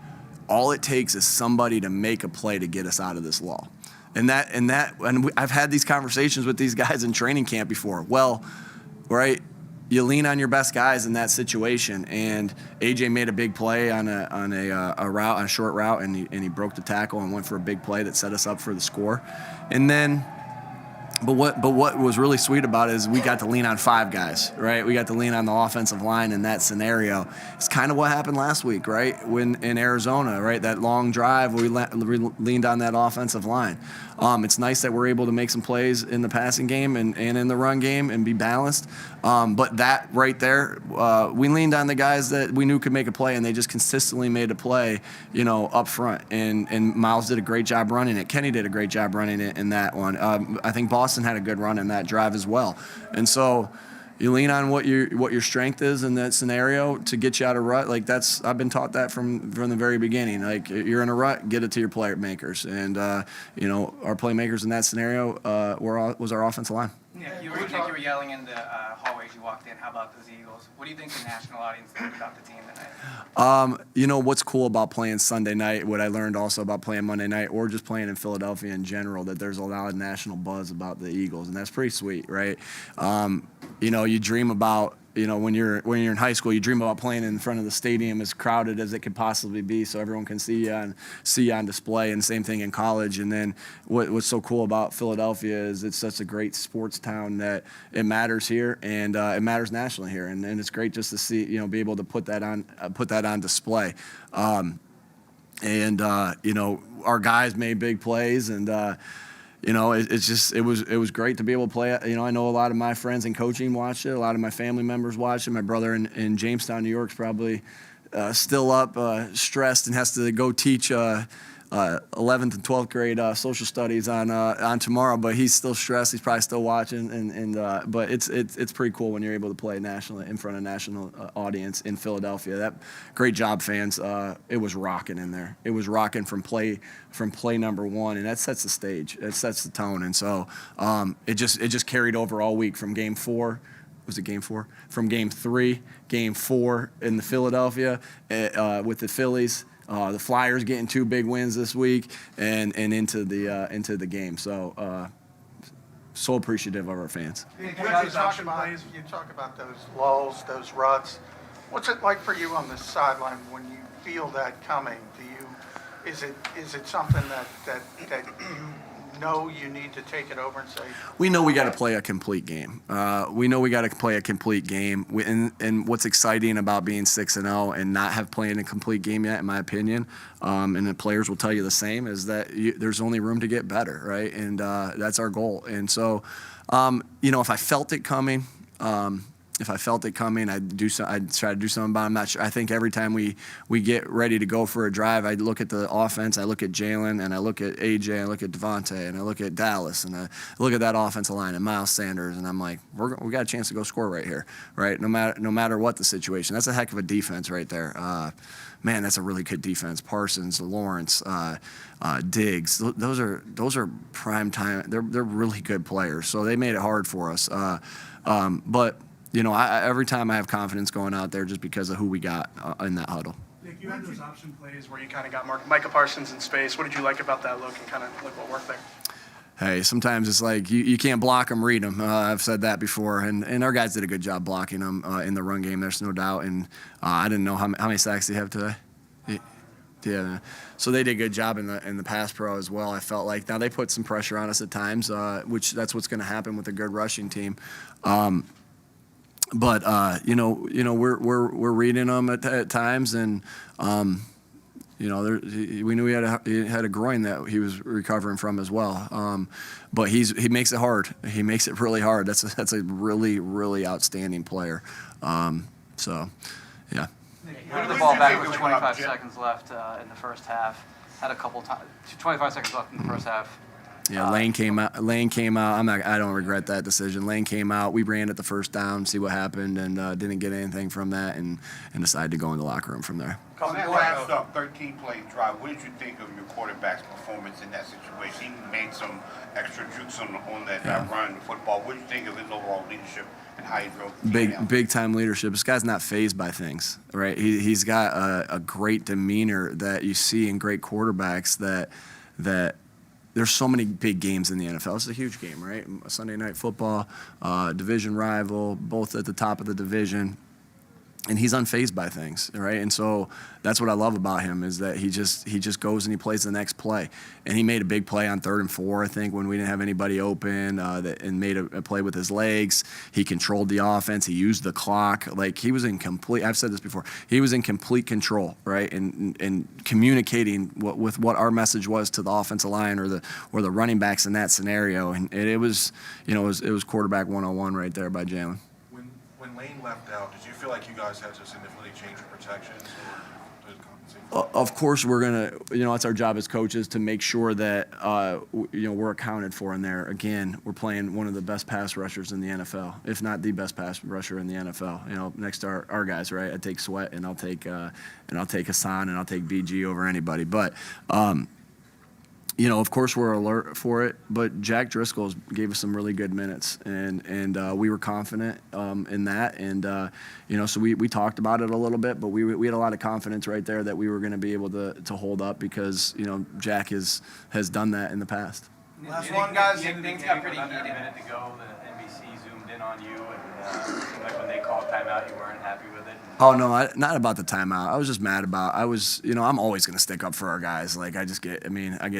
All it takes is somebody to make a play to get us out of this lull. And I've had these conversations with these guys in training camp before. Well, right, you lean on your best guys in that situation. And AJ made a big play on a short route, and he broke the tackle and went for a big play that set us up for the score. And then. But what was really sweet about it is we got to lean on 5 guys, right? We got to lean on the offensive line in that scenario. It's kind of what happened last week, right? When in Arizona, right? That long drive, we leaned on that offensive line. It's nice that we're able to make some plays in the passing game and in the run game and be balanced. But that right there, we leaned on the guys that we knew could make a play, and they just consistently made a play, up front. And Miles did a great job running it. Kenny did a great job running it in that one. I think Boston had a good run in that drive as well. And so you lean on what your strength is in that scenario to get you out of rut. Like I've been taught that from the very beginning. Like you're in a rut, get it to your playmakers. And our playmakers in that scenario was our offensive line. Yeah, you were yelling in the hallways you walked in. How about those Eagles? What do you think the national audience think about the team tonight? What's cool about playing Sunday night, what I learned also about playing Monday night or just playing in Philadelphia in general, that there's a lot of national buzz about the Eagles, and that's pretty sweet, right? You dream about, when you're in high school, you dream about playing in front of the stadium as crowded as it could possibly be, so everyone can see you on display. And same thing in college. And then what's so cool about Philadelphia is it's such a great sports town that it matters here, and it matters nationally here. And it's great just to see, be able to put that on display. Our guys made big plays, and it was great to be able to play. I know a lot of my friends in coaching watched it. A lot of my family members watched it. My brother in Jamestown, New York, is probably still up, stressed, and has to go teach 11th and 12th grade social studies on tomorrow. But he's still stressed. He's probably still watching. But it's pretty cool when you're able to play nationally in front of a national audience in Philadelphia. Great job, fans. It was rocking in there. It was rocking from play number 1, and that sets the stage. It sets the tone. And so it just carried over all week from Game 4. Was it Game 4? From Game 3, Game 4 in the Philadelphia with the Phillies. The Flyers getting 2 big wins this week, and into the game. So appreciative of our fans. You talk about those lulls, those ruts. What's it like for you on the sideline when you feel that coming? Is it something that you know you need to take it over and say? We know we got to play a complete game. And what's exciting about being 6-0 and not have played a complete game yet, in my opinion, and the players will tell you the same, is that there's only room to get better, right? And that's our goal. And so, if I felt it coming. I'd try to do something about it. I'm not sure. I think every time we get ready to go for a drive, I look at the offense, I look at Jalen, and I look at AJ, I look at DeVonta, and I look at Dallas, and I look at that offensive line and Miles Sanders, and I'm like, we got a chance to go score right here, right? No matter what the situation. That's a heck of a defense right there. Man, that's a really good defense. Parsons, Lawrence, Diggs. Those are prime time. They're really good players. So they made it hard for us. But every time I have confidence going out there just because of who we got in that huddle. Nick, you had those option plays where you kind of got Micah Parsons in space. What did you like about that look and kind of like what worked there? Hey, sometimes it's like you can't block them, read them. I've said that before, and our guys did a good job blocking them in the run game. There's no doubt. And I didn't know how many sacks they have today. Yeah, so they did a good job in the pass pro as well. I felt like now they put some pressure on us at times, which that's what's going to happen with a good rushing team. But we're reading them at times, and we knew he had a groin that he was recovering from as well. But he makes it hard. He makes it really hard. That's a really, really outstanding player. Yeah. Nick, Moved the ball back with 25 seconds left in the first half. Had a couple times, 25 seconds left in the first half. Yeah, Lane came out. I don't regret that decision. Lane came out. We ran at the first down, see what happened, and didn't get anything from that, and decided to go in the locker room from there. On that last 13-play drive, what did you think of your quarterback's performance in that situation? He made some extra jukes on that run the football. What did you think of his overall leadership and how he drove the team down? Big time leadership. This guy's not fazed by things, right? He's got a great demeanor that you see in great quarterbacks. That there's so many big games in the NFL. It's a huge game, right? Sunday Night Football, division rival, both at the top of the division. And he's unfazed by things, right? And so that's what I love about him is that he just goes and he plays the next play. And he made a big play on 3rd and 4, I think, when we didn't have anybody open, and made a play with his legs. He controlled the offense. He used the clock. Like, he was in complete, I've said this before, he was in complete control, right? And communicating with what our message was to the offensive line or the running backs in that scenario. And it was quarterback 101 right there by Jalen. When Lane left out, did you feel like you guys had to significantly change your protections or to compensate? Of course, we're gonna. It's our job as coaches to make sure that we're accounted for in there. Again, we're playing one of the best pass rushers in the NFL, if not the best pass rusher in the NFL. Next to our guys, right? I take Sweat, and I'll take Hassan, and I'll take BG over anybody. But of course we're alert for it, but Jack Driscoll gave us some really good minutes, and we were confident in that, and so we talked about it a little bit, but we had a lot of confidence right there that we were going to be able to hold up because Jack has done that in the past. Last one, guys. Things got pretty heated. A minute to go, the NBC zoomed in on you, and like when they called timeout, you weren't happy with it. Oh no, not about the timeout. I was just mad about. I'm always going to stick up for our guys. Like I get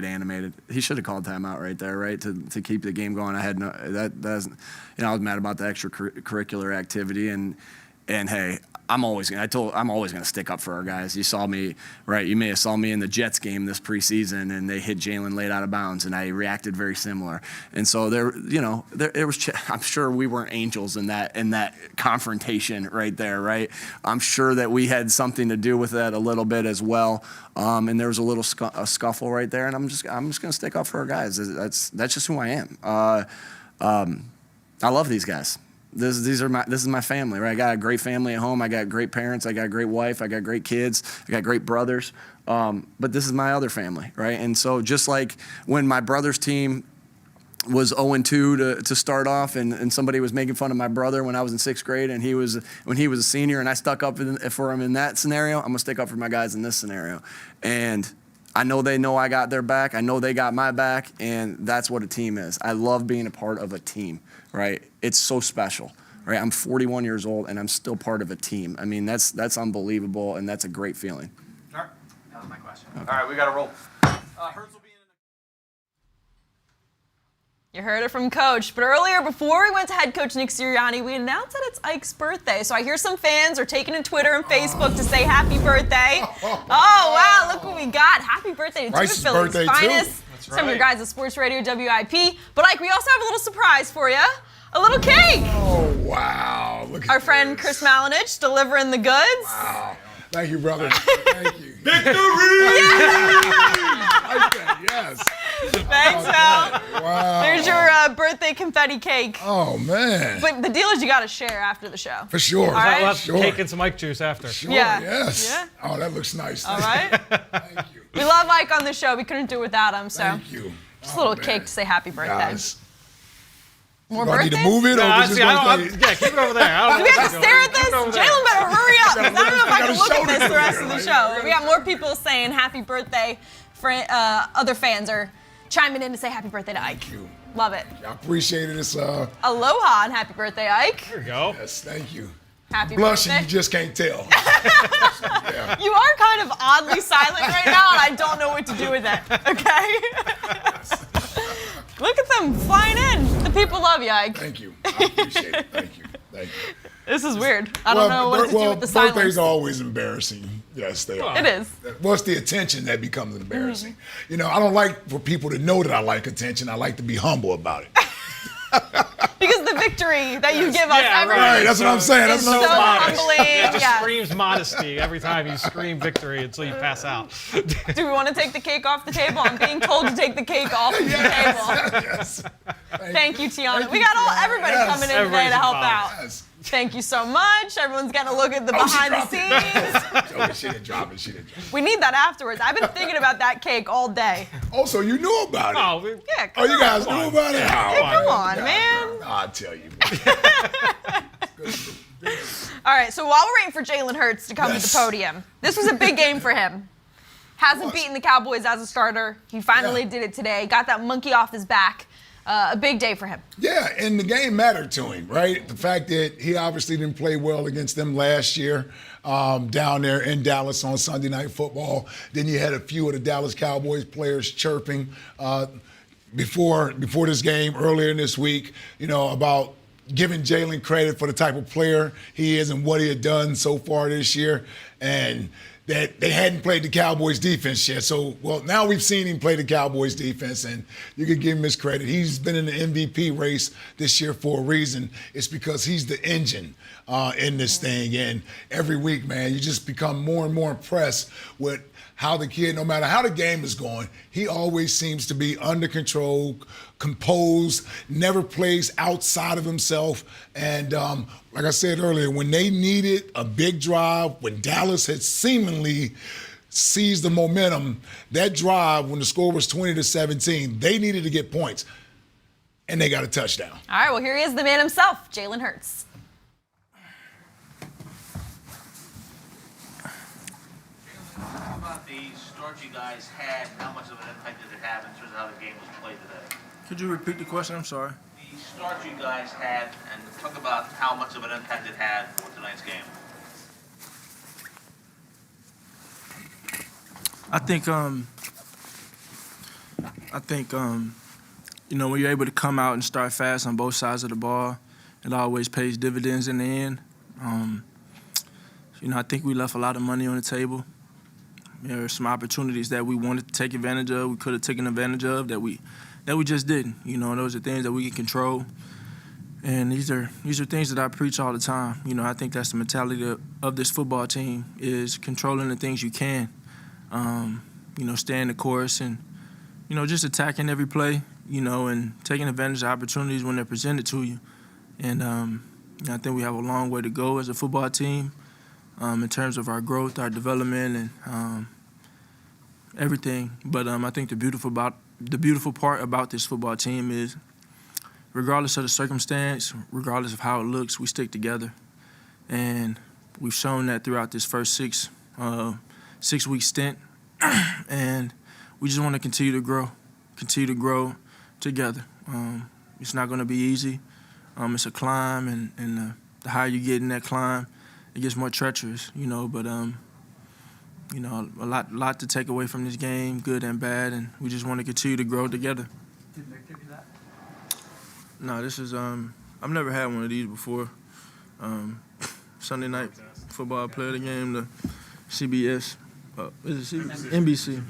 animated. He should have called timeout right there, right, to keep the game going. I was mad about the extracurricular activity, and hey, I'm always going to stick up for our guys. You saw me, right? You may have saw me in the Jets game this preseason, and they hit Jalen late out of bounds, and I reacted very similar. And so there was. I'm sure we weren't angels in that confrontation right there, right? I'm sure that we had something to do with that a little bit as well. And there was a little scuffle right there, and I'm just going to stick up for our guys. That's just who I am. I love these guys. This is my family, right? I got a great family at home. I got great parents. I got a great wife. I got great kids. I got great brothers. But this is my other family, right? And so just like when my brother's team was 0-2 to start off, and somebody was making fun of my brother when I was in 6th grade, and when he was a senior, and I stuck up for him in that scenario, I'm gonna stick up for my guys in this scenario. And I know they know I got their back. I know they got my back, and that's what a team is. I love being a part of a team, right? It's so special, right? I'm 41 years old, and I'm still part of a team. I mean, that's unbelievable, and that's a great feeling. All right, that was my question. Okay. All right, we got to roll. You heard it from Coach. But earlier, before we went to Head Coach Nick Sirianni, we announced that it's Ike's birthday. So I hear some fans are taking to Twitter and Facebook to say happy birthday. Oh, wow, look what we got. Happy birthday to two of Philly's finest. That's Some of your guys at Sports Radio WIP. But Ike, we also have a little surprise for you. A little cake. Oh, wow. Look at Our friend Chris Malinich delivering the goods. Wow. Thank you, brother. Thank you. Victory! Yes. Thanks, Mel. Wow. There's your birthday confetti cake. Oh, man. But the deal is you got to share after the show. For sure. All right? We'll have cake and some Ike juice after. Sure, Yeah. yes. Yeah. Oh, that looks nice. All right. Thank you. We love Ike on the show. We couldn't do it without him. So Thank you. just a little cake to say happy birthday. Guys. More Do I need birthdays? to move it? Yeah, keep it over there. Do we have to stare at this? Jalen better hurry up, because I don't know if I can look at this the rest of the show. We got more people saying happy birthday. Other fans are chiming in to say happy birthday to Ike. Thank you. Love it. I appreciate it. It's Aloha and happy birthday, Ike. There you go. Yes, thank you. Happy Blushing, birthday. you just can't tell. You are kind of oddly silent right now, and I don't know what to do with it. Okay? Look at them flying in. The people love you, Ike. Thank you. I appreciate it. Thank you. Thank you. This is weird. I don't know what to do with the silence. Birthdays are always embarrassing. Yes, they are. It is. What's the attention that becomes embarrassing? I don't like for people to know that I like attention. I like to be humble about it. Because the victory that you give us every right. That's what I'm saying. That's is what so I'm saying. humbling. It just Yeah. screams modesty every time you scream victory until you pass out. Do we want to take the cake off the table? I'm being told to take the cake off the table. Yes. Thank you, Tiana. We got everybody coming in today to help out. Yes. Thank you so much. Everyone's getting a look at the behind the scenes. Oh, she didn't drop it. She didn't drop it. We need that afterwards. I've been thinking about that cake all day. Oh, so you knew about it? Oh, Yeah, Oh, you guys knew about it? Hey, come on, man. I'll tell you. All right, so while we're waiting for Jalen Hurts to come to the podium, this was a big game for him. Hasn't beaten the Cowboys as a starter. He finally did it today. Got that monkey off his back. A big day for him. Yeah, and the game mattered to him, right? The fact that he obviously didn't play well against them last year down there in Dallas on Sunday Night Football. Then you had a few of the Dallas Cowboys players chirping before this game earlier in this week, about giving Jalen credit for the type of player he is and what he had done so far this year. And that they hadn't played the Cowboys defense yet. So, now we've seen him play the Cowboys defense, and you can give him his credit. He's been in the MVP race this year for a reason. It's because he's the engine in this thing. And every week, man, you just become more and more impressed with how the kid, no matter how the game is going, he always seems to be under control, composed, never plays outside of himself. And like I said earlier, when they needed a big drive, when Dallas had seemingly seized the momentum, that drive, when the score was 20-17, they needed to get points, and they got a touchdown. All right, well, here he is, the man himself, Jalen Hurts. How about the start you guys had? How much of an impact did it have in terms of how the game was played today? Could you repeat the question? I'm sorry. The start you guys had, and talk about how much of an impact it had for tonight's game. I think when you're able to come out and start fast on both sides of the ball, it always pays dividends in the end. I think we left a lot of money on the table. There are some opportunities that we wanted to take advantage of, we could have taken advantage of, that we just didn't. Those are things that we can control. And these are things that I preach all the time. I think that's the mentality of this football team, is controlling the things you can. Staying the course and, just attacking every play, and taking advantage of opportunities when they're presented to you. And I think we have a long way to go as a football team in terms of our growth, our development, and everything. But I think the beautiful part about this football team is, regardless of the circumstance, regardless of how it looks, we stick together. And we've shown that throughout this first six-week stint. And we just want to continue to grow together. It's not going to be easy. It's a climb, and the higher you get in that climb, it gets more treacherous, but a lot to take away from this game, good and bad, and we just want to continue to grow together. Did Nick give you that? No, this is I've never had one of these before. Sunday night football player of the game, the CBS. Is it NBC?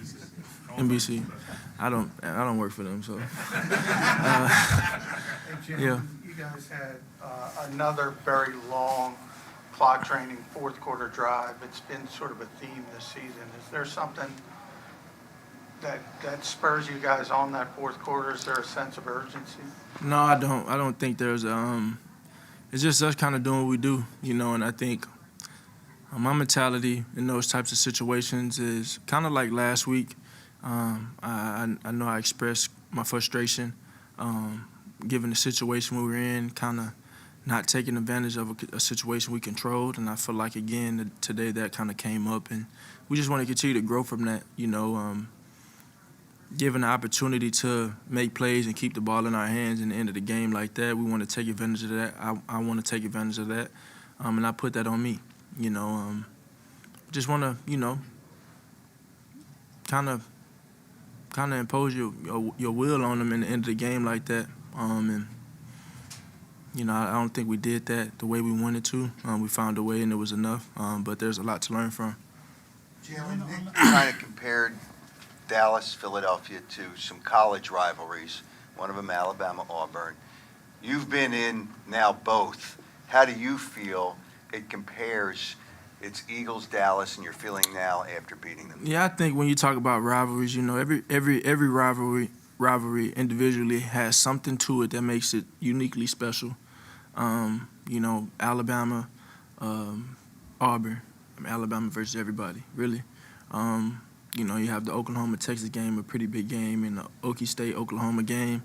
NBC. I don't work for them, so. Jim, Yeah. You guys had another very long clock training fourth quarter drive. It's been sort of a theme this season. Is there something that spurs you guys on that fourth quarter? Is there a sense of urgency? No, I don't. I don't think there's it's just us kind of doing what we do, and I think my mentality in those types of situations is kind of like last week. I know I expressed my frustration given the situation we were in, kind of not taking advantage of a situation we controlled, and I feel like, again, today that kind of came up, and we just want to continue to grow from that, given the opportunity to make plays and keep the ball in our hands in the end of the game like that. We want to take advantage of that. I want to take advantage of that, and I put that on me. Just want to, kind of impose your will on them in the end of the game like that. And I don't think we did that the way we wanted to. We found a way, and it was enough. But there's a lot to learn from. Jalen, Nick kind of compared Dallas, Philadelphia to some college rivalries. One of them, Alabama, Auburn. You've been in now both. How do you feel it compares? It's Eagles, Dallas, and you're feeling now after beating them. Yeah, I think when you talk about rivalries, you know, every rivalry individually has something to it that makes it uniquely special. You know, Alabama, Auburn, Alabama versus everybody, really. You know, you have the Oklahoma-Texas game, a pretty big game, and the Okie State-Oklahoma game.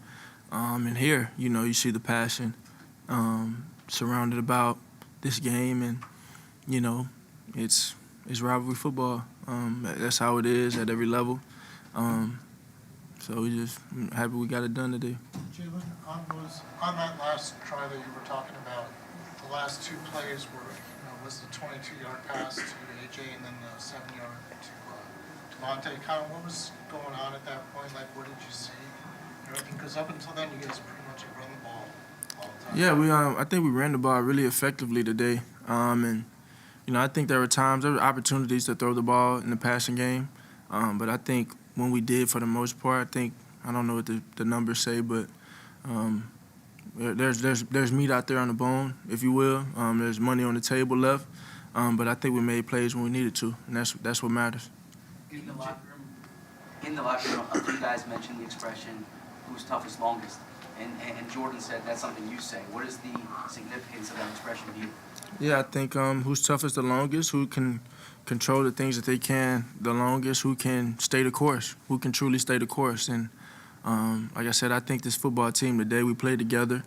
And here, you know, you see the passion surrounded about this game, and, you know, it's rivalry football. That's how it is at every level. So we just happy we got it done today. Jalen, on that last try that you were talking about, the last two plays were, was the 22-yard pass to AJ and then the 7-yard to DeVonta. Kind of what was going on at that point? Like, what did you see? Because up until then, you guys pretty much run the ball all the time. Yeah, I think we ran the ball really effectively today. And, you know, I think there were opportunities to throw the ball in the passing game. But I think when we did, for the most part, I don't know what the numbers say, but there's meat out there on the bone, if you will. There's money on the table left. But I think we made plays when we needed to, and that's what matters. In the locker room, a few guys mentioned the expression, who's toughest longest. And Jordan said that's something you say. What is the significance of that expression to you? Yeah, I think who's toughest the longest, who can control the things that they can the longest, who can stay the course, who can truly stay the course. And like I said, I think this football team today, we played together.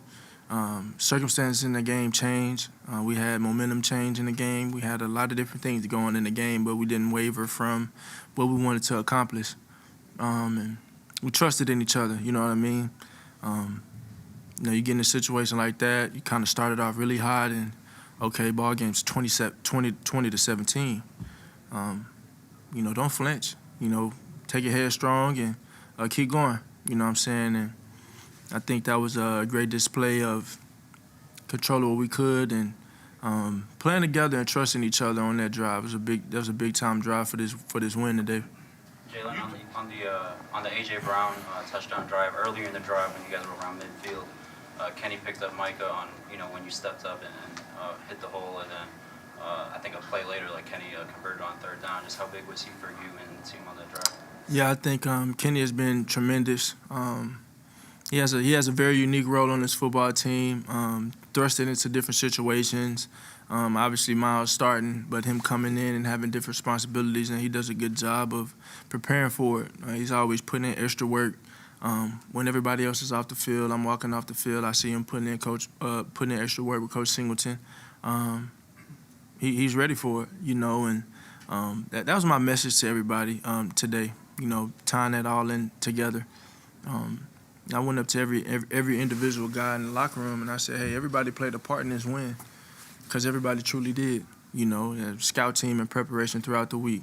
Circumstances in the game changed. We had momentum change in the game. We had a lot of different things going in the game, but we didn't waver from what we wanted to accomplish. And we trusted in each other, you know what I mean? You know, you get in a situation like that, you kind of started off really hot, and okay, ball game's 20 to 17. You know, don't flinch. You know, take your head strong and keep going. You know what I'm saying? And I think that was a great display of control of what we could and playing together and trusting each other on that drive. That was a big time drive for this win today. Jalen, on the AJ Brown touchdown drive, earlier in the drive when you guys were around midfield, Kenny picked up Micah on, you know, when you stepped up and hit the hole, and then I think a play later, like Kenny converted on third down. Just how big was he for you and the team on that drive? Yeah, I think Kenny has been tremendous. He has a very unique role on this football team, thrusted into different situations. Obviously, Miles starting, but him coming in and having different responsibilities, and he does a good job of preparing for it. He's always putting in extra work. When everybody else is off the field, I'm walking off the field, I see him putting in extra work with Coach Singleton. He's ready for it, you know, and that was my message to everybody today, you know, tying that all in together. I went up to every individual guy in the locker room and I said, hey, everybody played a part in this win, because everybody truly did, you know, scout team and preparation throughout the week.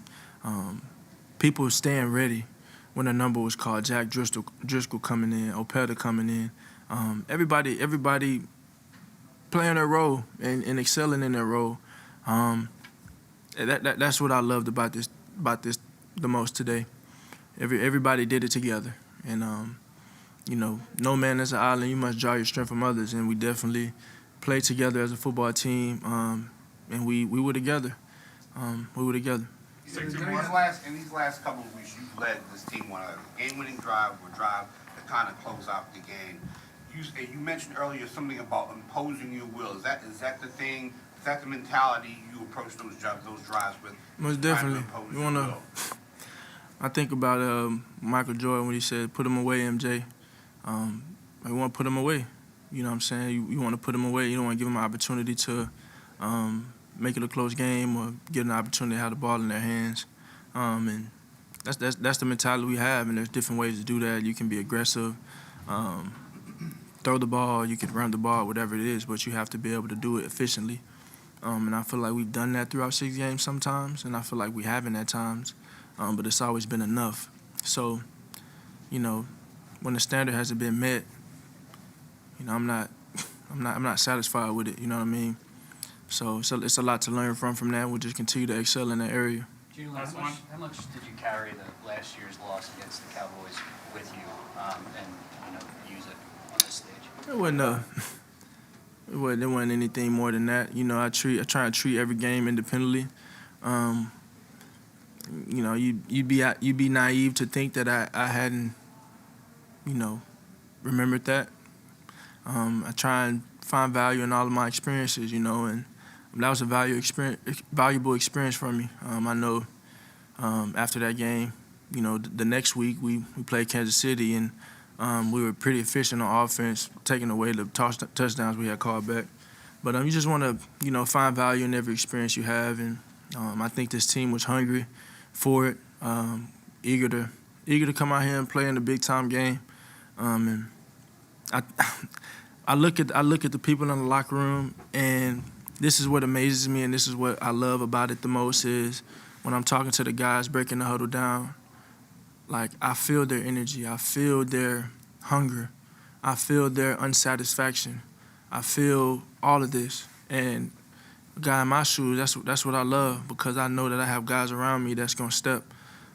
People staying ready when a number was called, Jack Driscoll coming in, Opeta coming in. Everybody playing their role and excelling in their role. That's what I loved about this the most today. Everybody did it together. And, you know, no man is an island. You must draw your strength from others. And we definitely played together as a football team, and we were together. We were together. In these last couple of weeks, you've led this team on a game-winning drive or drive to kind of close out the game. You mentioned earlier something about imposing your will. Is that the thing? Is that the mentality you approach those drives with? Most definitely. You wanna? I think about Michael Jordan when he said, "Put him away, MJ." I want to put him away. You know what I'm saying? You want to put him away. You don't want to give him an opportunity to make it a close game or get an opportunity to have the ball in their hands. And that's the mentality we have, and there's different ways to do that. You can be aggressive, throw the ball, you can run the ball, whatever it is, but you have to be able to do it efficiently. And I feel like we've done that throughout 6 games sometimes, and I feel like we haven't at times, but it's always been enough. So, you know, when the standard hasn't been met, you know, I'm not satisfied with it. You know what I mean? So it's a lot to learn from that. We'll just continue to excel in that area. Jalen, how much did you carry the last year's loss against the Cowboys with you, and use it on this stage? There wasn't anything more than that. You know, I try to treat every game independently. You know, you'd be naive to think that I hadn't, you know, remembered that. I try and find value in all of my experiences, you know, and that was a valuable experience for me. I know after that game, you know, the next week we played Kansas City, and we were pretty efficient on offense, taking away the touchdowns we had called back. But you just want to, you know, find value in every experience you have, and I think this team was hungry for it, eager to come out here and play in the big time game. And I look at the people in the locker room, and this is what amazes me, and this is what I love about it the most is when I'm talking to the guys breaking the huddle down. Like, I feel their energy, I feel their hunger, I feel their unsatisfaction, I feel all of this. And a guy in my shoes, that's what I love, because I know that I have guys around me that's gonna step.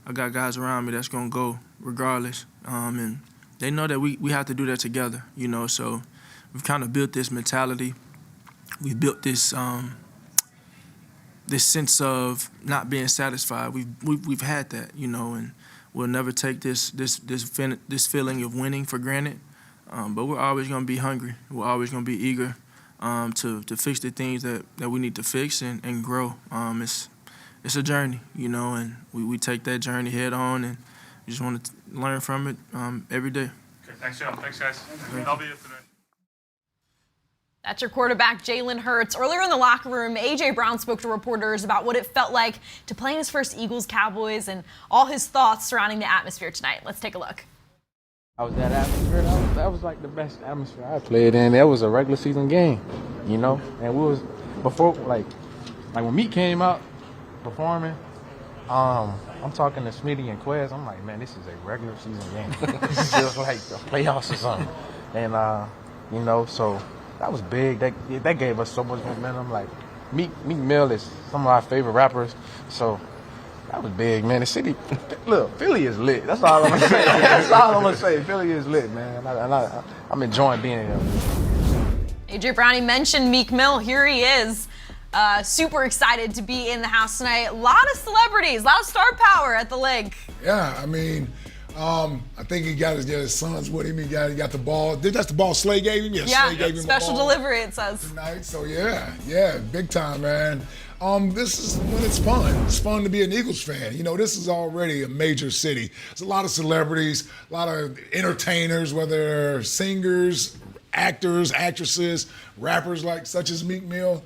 I got guys around me that's gonna go regardless, and they know that we have to do that together, you know. So we've kind of built this mentality. We've built this this sense of not being satisfied. We've had that, you know, and we'll never take this feeling of winning for granted. But we're always gonna be hungry. We're always gonna be eager to fix the things that we need to fix and grow. It's a journey, you know, and we take that journey head on, and we just want to learn from it every day. Okay, thanks, Joe. Thanks, guys. That'll be it today. That's your quarterback, Jalen Hurts. Earlier in the locker room, A.J. Brown spoke to reporters about what it felt like to play in his first Eagles-Cowboys and all his thoughts surrounding the atmosphere tonight. Let's take a look. That atmosphere, that was like the best atmosphere I played in. That was a regular season game, you know? And we was, before, like when Meek came out performing, I'm talking to Smitty and Quez. I'm like, man, this is a regular season game. This feels like the playoffs or something. And, you know, so that was big. That gave us so much momentum. Like, Meek Mill is some of our favorite rappers. So that was big, man. The city, look, Philly is lit. That's all I'm going to say. That's all I'm going to say. Philly is lit, man. I'm enjoying being here. A.J. Brownie mentioned Meek Mill. Here he is. Super excited to be in the house tonight. A lot of celebrities, a lot of star power at the link. Yeah, I mean, I think he got his sons with him. He got the ball. That's the ball Slay gave him? Yeah, Slay gave him special the ball delivery, it says. Tonight, so yeah, big time, man. This is when it's fun. It's fun to be an Eagles fan. You know, this is already a major city. There's a lot of celebrities, a lot of entertainers, whether they're singers, actors, actresses, rappers such as Meek Mill.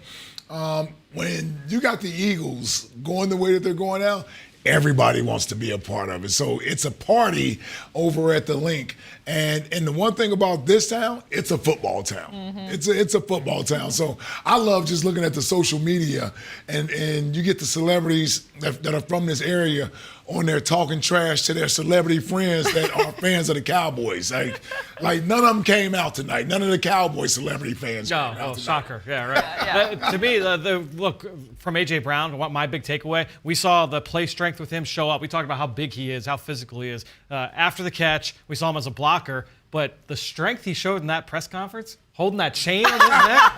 When you got the Eagles going the way that they're going now, everybody wants to be a part of it. So it's a party over at the link. And the one thing about this town, it's a football town. Mm-hmm. It's a football town. So I love just looking at the social media, and you get the celebrities that are from this area on there talking trash to their celebrity friends that are fans of the Cowboys. Like none of them came out tonight. None of the Cowboys celebrity fans came out tonight. Soccer. Yeah, right. To me, the look from A.J. Brown, my big takeaway, we saw the play strength with him show up. We talked about how big he is, how physical he is. After the catch, we saw him as a blocker, but the strength he showed in that press conference, holding that chain on his neck,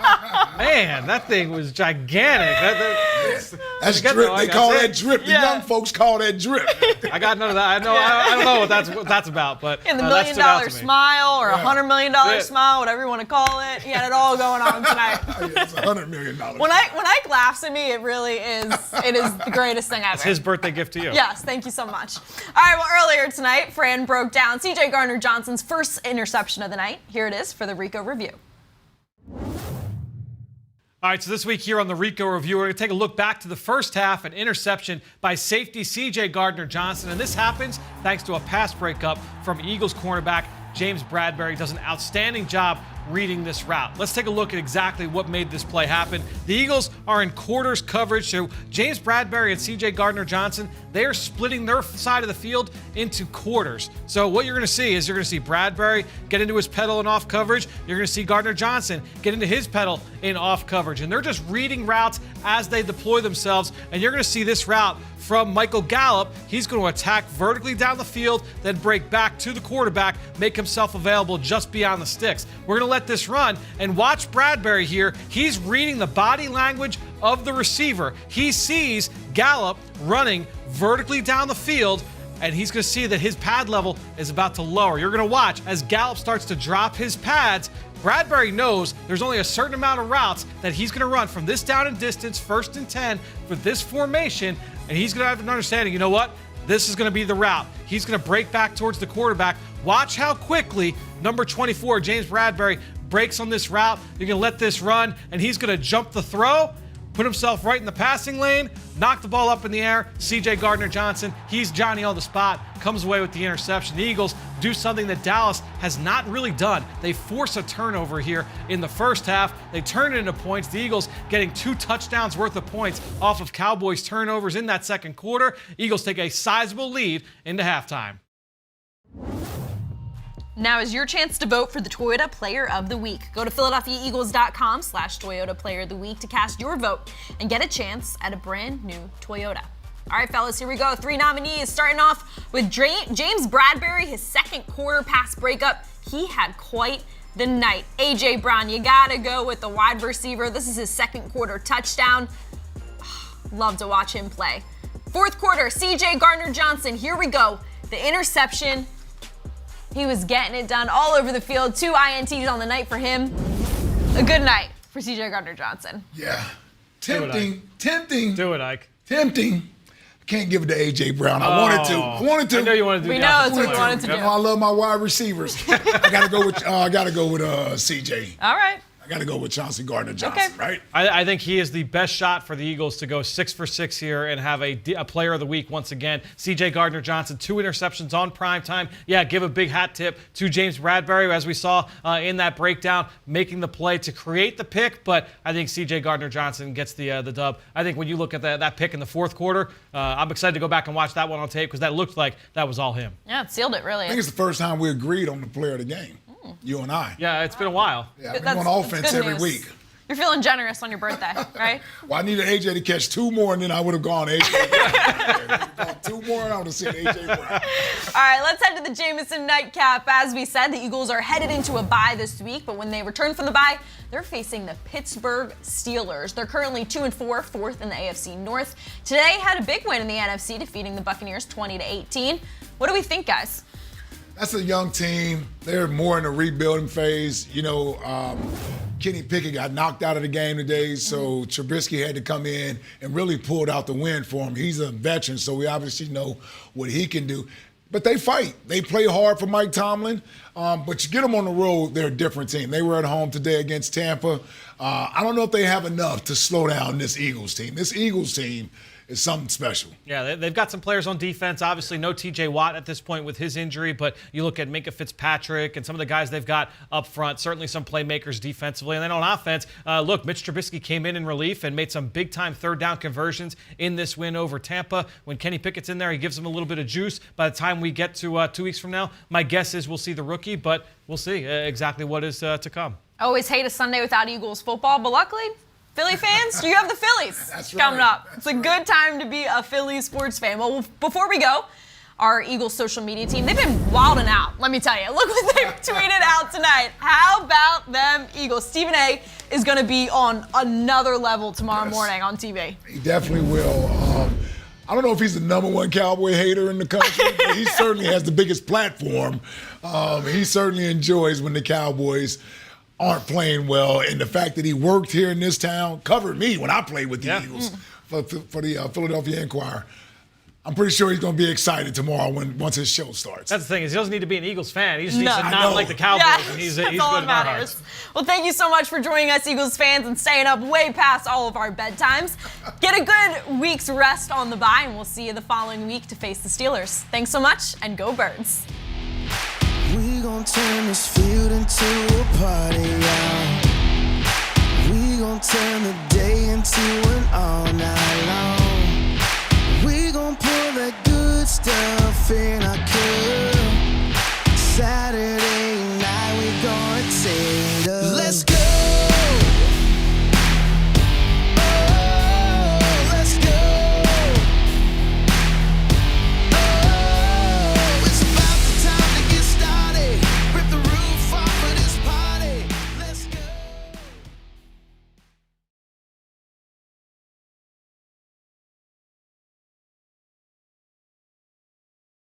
man, that thing was gigantic. That's drip. They call that drip. The young folks call that drip. I got none of that. I don't know what that's about, but in the $1 million smile or $100 million smile, whatever you want to call it, he had it all going on tonight. It's $100 million. When Ike laughs at me, it really is. It is the greatest thing ever. It's his birthday gift to you. Yes, thank you so much. All right, well, earlier tonight, Fran broke down C.J. Gardner-Johnson's first interception of the night. Here it is for the Ricoh review. All right, so this week here on the Ricoh Review, we're going to take a look back to the first half, an interception by safety C.J. Gardner-Johnson. And this happens thanks to a pass breakup from Eagles cornerback James Bradberry. Does an outstanding job reading this route. Let's take a look at exactly what made this play happen. The Eagles are in quarters coverage, so James Bradberry and C.J. Gardner-Johnson, they are splitting their side of the field into quarters. So what you're going to see is you're going to see Bradberry get into his pedal in off coverage. You're going to see Gardner-Johnson get into his pedal in off coverage. And they're just reading routes as they deploy themselves. And you're going to see this route from Michael Gallup. He's going to attack vertically down the field, then break back to the quarterback, make himself available just beyond the sticks. We're going to let this run. And watch Bradbury here. He's reading the body language of the receiver. He sees Gallup running vertically down the field, and he's going to see that his pad level is about to lower. You're going to watch as Gallup starts to drop his pads. Bradbury knows there's only a certain amount of routes that he's going to run from this down and distance, 1st and 10 for this formation, and he's going to have an understanding, you know what? This is going to be the route. He's going to break back towards the quarterback. Watch how quickly number 24, James Bradbury, breaks on this route. You're going to let this run, and he's going to jump the throw, put himself right in the passing lane, knock the ball up in the air. CJ Gardner-Johnson, he's Johnny on the spot, comes away with the interception. The Eagles do something that Dallas has not really done. They force a turnover here in the first half. They turn it into points. The Eagles getting 2 touchdowns worth of points off of Cowboys turnovers in that second quarter. Eagles take a sizable lead into halftime. Now is your chance to vote for the Toyota Player of the Week. Go to PhiladelphiaEagles.com/Toyota Player of the Week to cast your vote and get a chance at a brand new Toyota. All right, fellas, here we go. 3 nominees, starting off with James Bradbury, his second quarter pass breakup. He had quite the night. A.J. Brown, you gotta go with the wide receiver. This is his second quarter touchdown. Love to watch him play. Fourth quarter, CJ Gardner-Johnson, here we go. The interception. He was getting it done all over the field. 2 INTs on the night for him. A good night for CJ Gardner-Johnson. Yeah. Tempting. Do it, Ike. Tempting. Can't give it to A.J. Brown. I wanted to. I know you wanted to do that. We know it's what you wanted to do. I love my wide receivers. I gotta go with CJ. All right. I got to go with Chauncey Gardner-Johnson, right? I think he is the best shot for the Eagles to go 6 for 6 here and have a player of the week once again. CJ Gardner-Johnson, 2 interceptions on primetime. Yeah, give a big hat tip to James Bradbury, as we saw in that breakdown, making the play to create the pick. But I think CJ Gardner-Johnson gets the dub. I think when you look at that pick in the fourth quarter, I'm excited to go back and watch that one on tape because that looked like that was all him. Yeah, it sealed it, really. I think it's the first time we agreed on the player of the game. You and I. Yeah, it's been a while. Yeah, we're on offense every week. You're feeling generous on your birthday, right? Well, I needed AJ to catch 2 more, and then I would have gone AJ. 2 more, and I would have seen AJ Brown. All right, let's head to the Jameson nightcap. As we said, the Eagles are headed into a bye this week, but when they return from the bye, they're facing the Pittsburgh Steelers. They're currently 2-4, 4th in the AFC North. Today had a big win in the NFC, defeating the Buccaneers 20-18. What do we think, guys? That's a young team. They're more in the rebuilding phase. You know, Kenny Pickett got knocked out of the game today, so Trubisky had to come in and really pulled out the win for him. He's a veteran, so we obviously know what he can do. But they fight. They play hard for Mike Tomlin. But you get them on the road, they're a different team. They were at home today against Tampa. I don't know if they have enough to slow down this Eagles team. This Eagles team is something special. Yeah, they've got some players on defense. Obviously, no T.J. Watt at this point with his injury, but you look at Minkah Fitzpatrick and some of the guys they've got up front, certainly some playmakers defensively. And then on offense, look, Mitch Trubisky came in relief and made some big-time third-down conversions in this win over Tampa. When Kenny Pickett's in there, he gives them a little bit of juice. By the time we get to 2 weeks from now, my guess is we'll see the rookie, but we'll see exactly what is to come. I always hate a Sunday without Eagles football, but luckily, Philly fans, you have the Phillies coming up. It's a good time to be a Phillies sports fan. Well, before we go, our Eagles social media team, they've been wilding out, let me tell you. Look what they've tweeted out tonight. How about them Eagles? Stephen A. is going to be on another level tomorrow morning on TV. He definitely will. I don't know if he's the #1 Cowboy hater in the country, but he certainly has the biggest platform. He certainly enjoys when the Cowboys aren't playing well, and the fact that he worked here in this town, covered me when I played with the Eagles for the Philadelphia Inquirer. I'm pretty sure he's going to be excited tomorrow once his show starts. That's the thing, is he doesn't need to be an Eagles fan. He just needs to not like the Cowboys, and he's that's good all in that our matters. hearts. Well, thank you so much for joining us, Eagles fans, and staying up way past all of our bedtimes. Get a good week's rest on the bye, and we'll see you the following week to face the Steelers. Thanks so much, and go Birds. We gon' turn this field into a party, y'all. We gon' turn the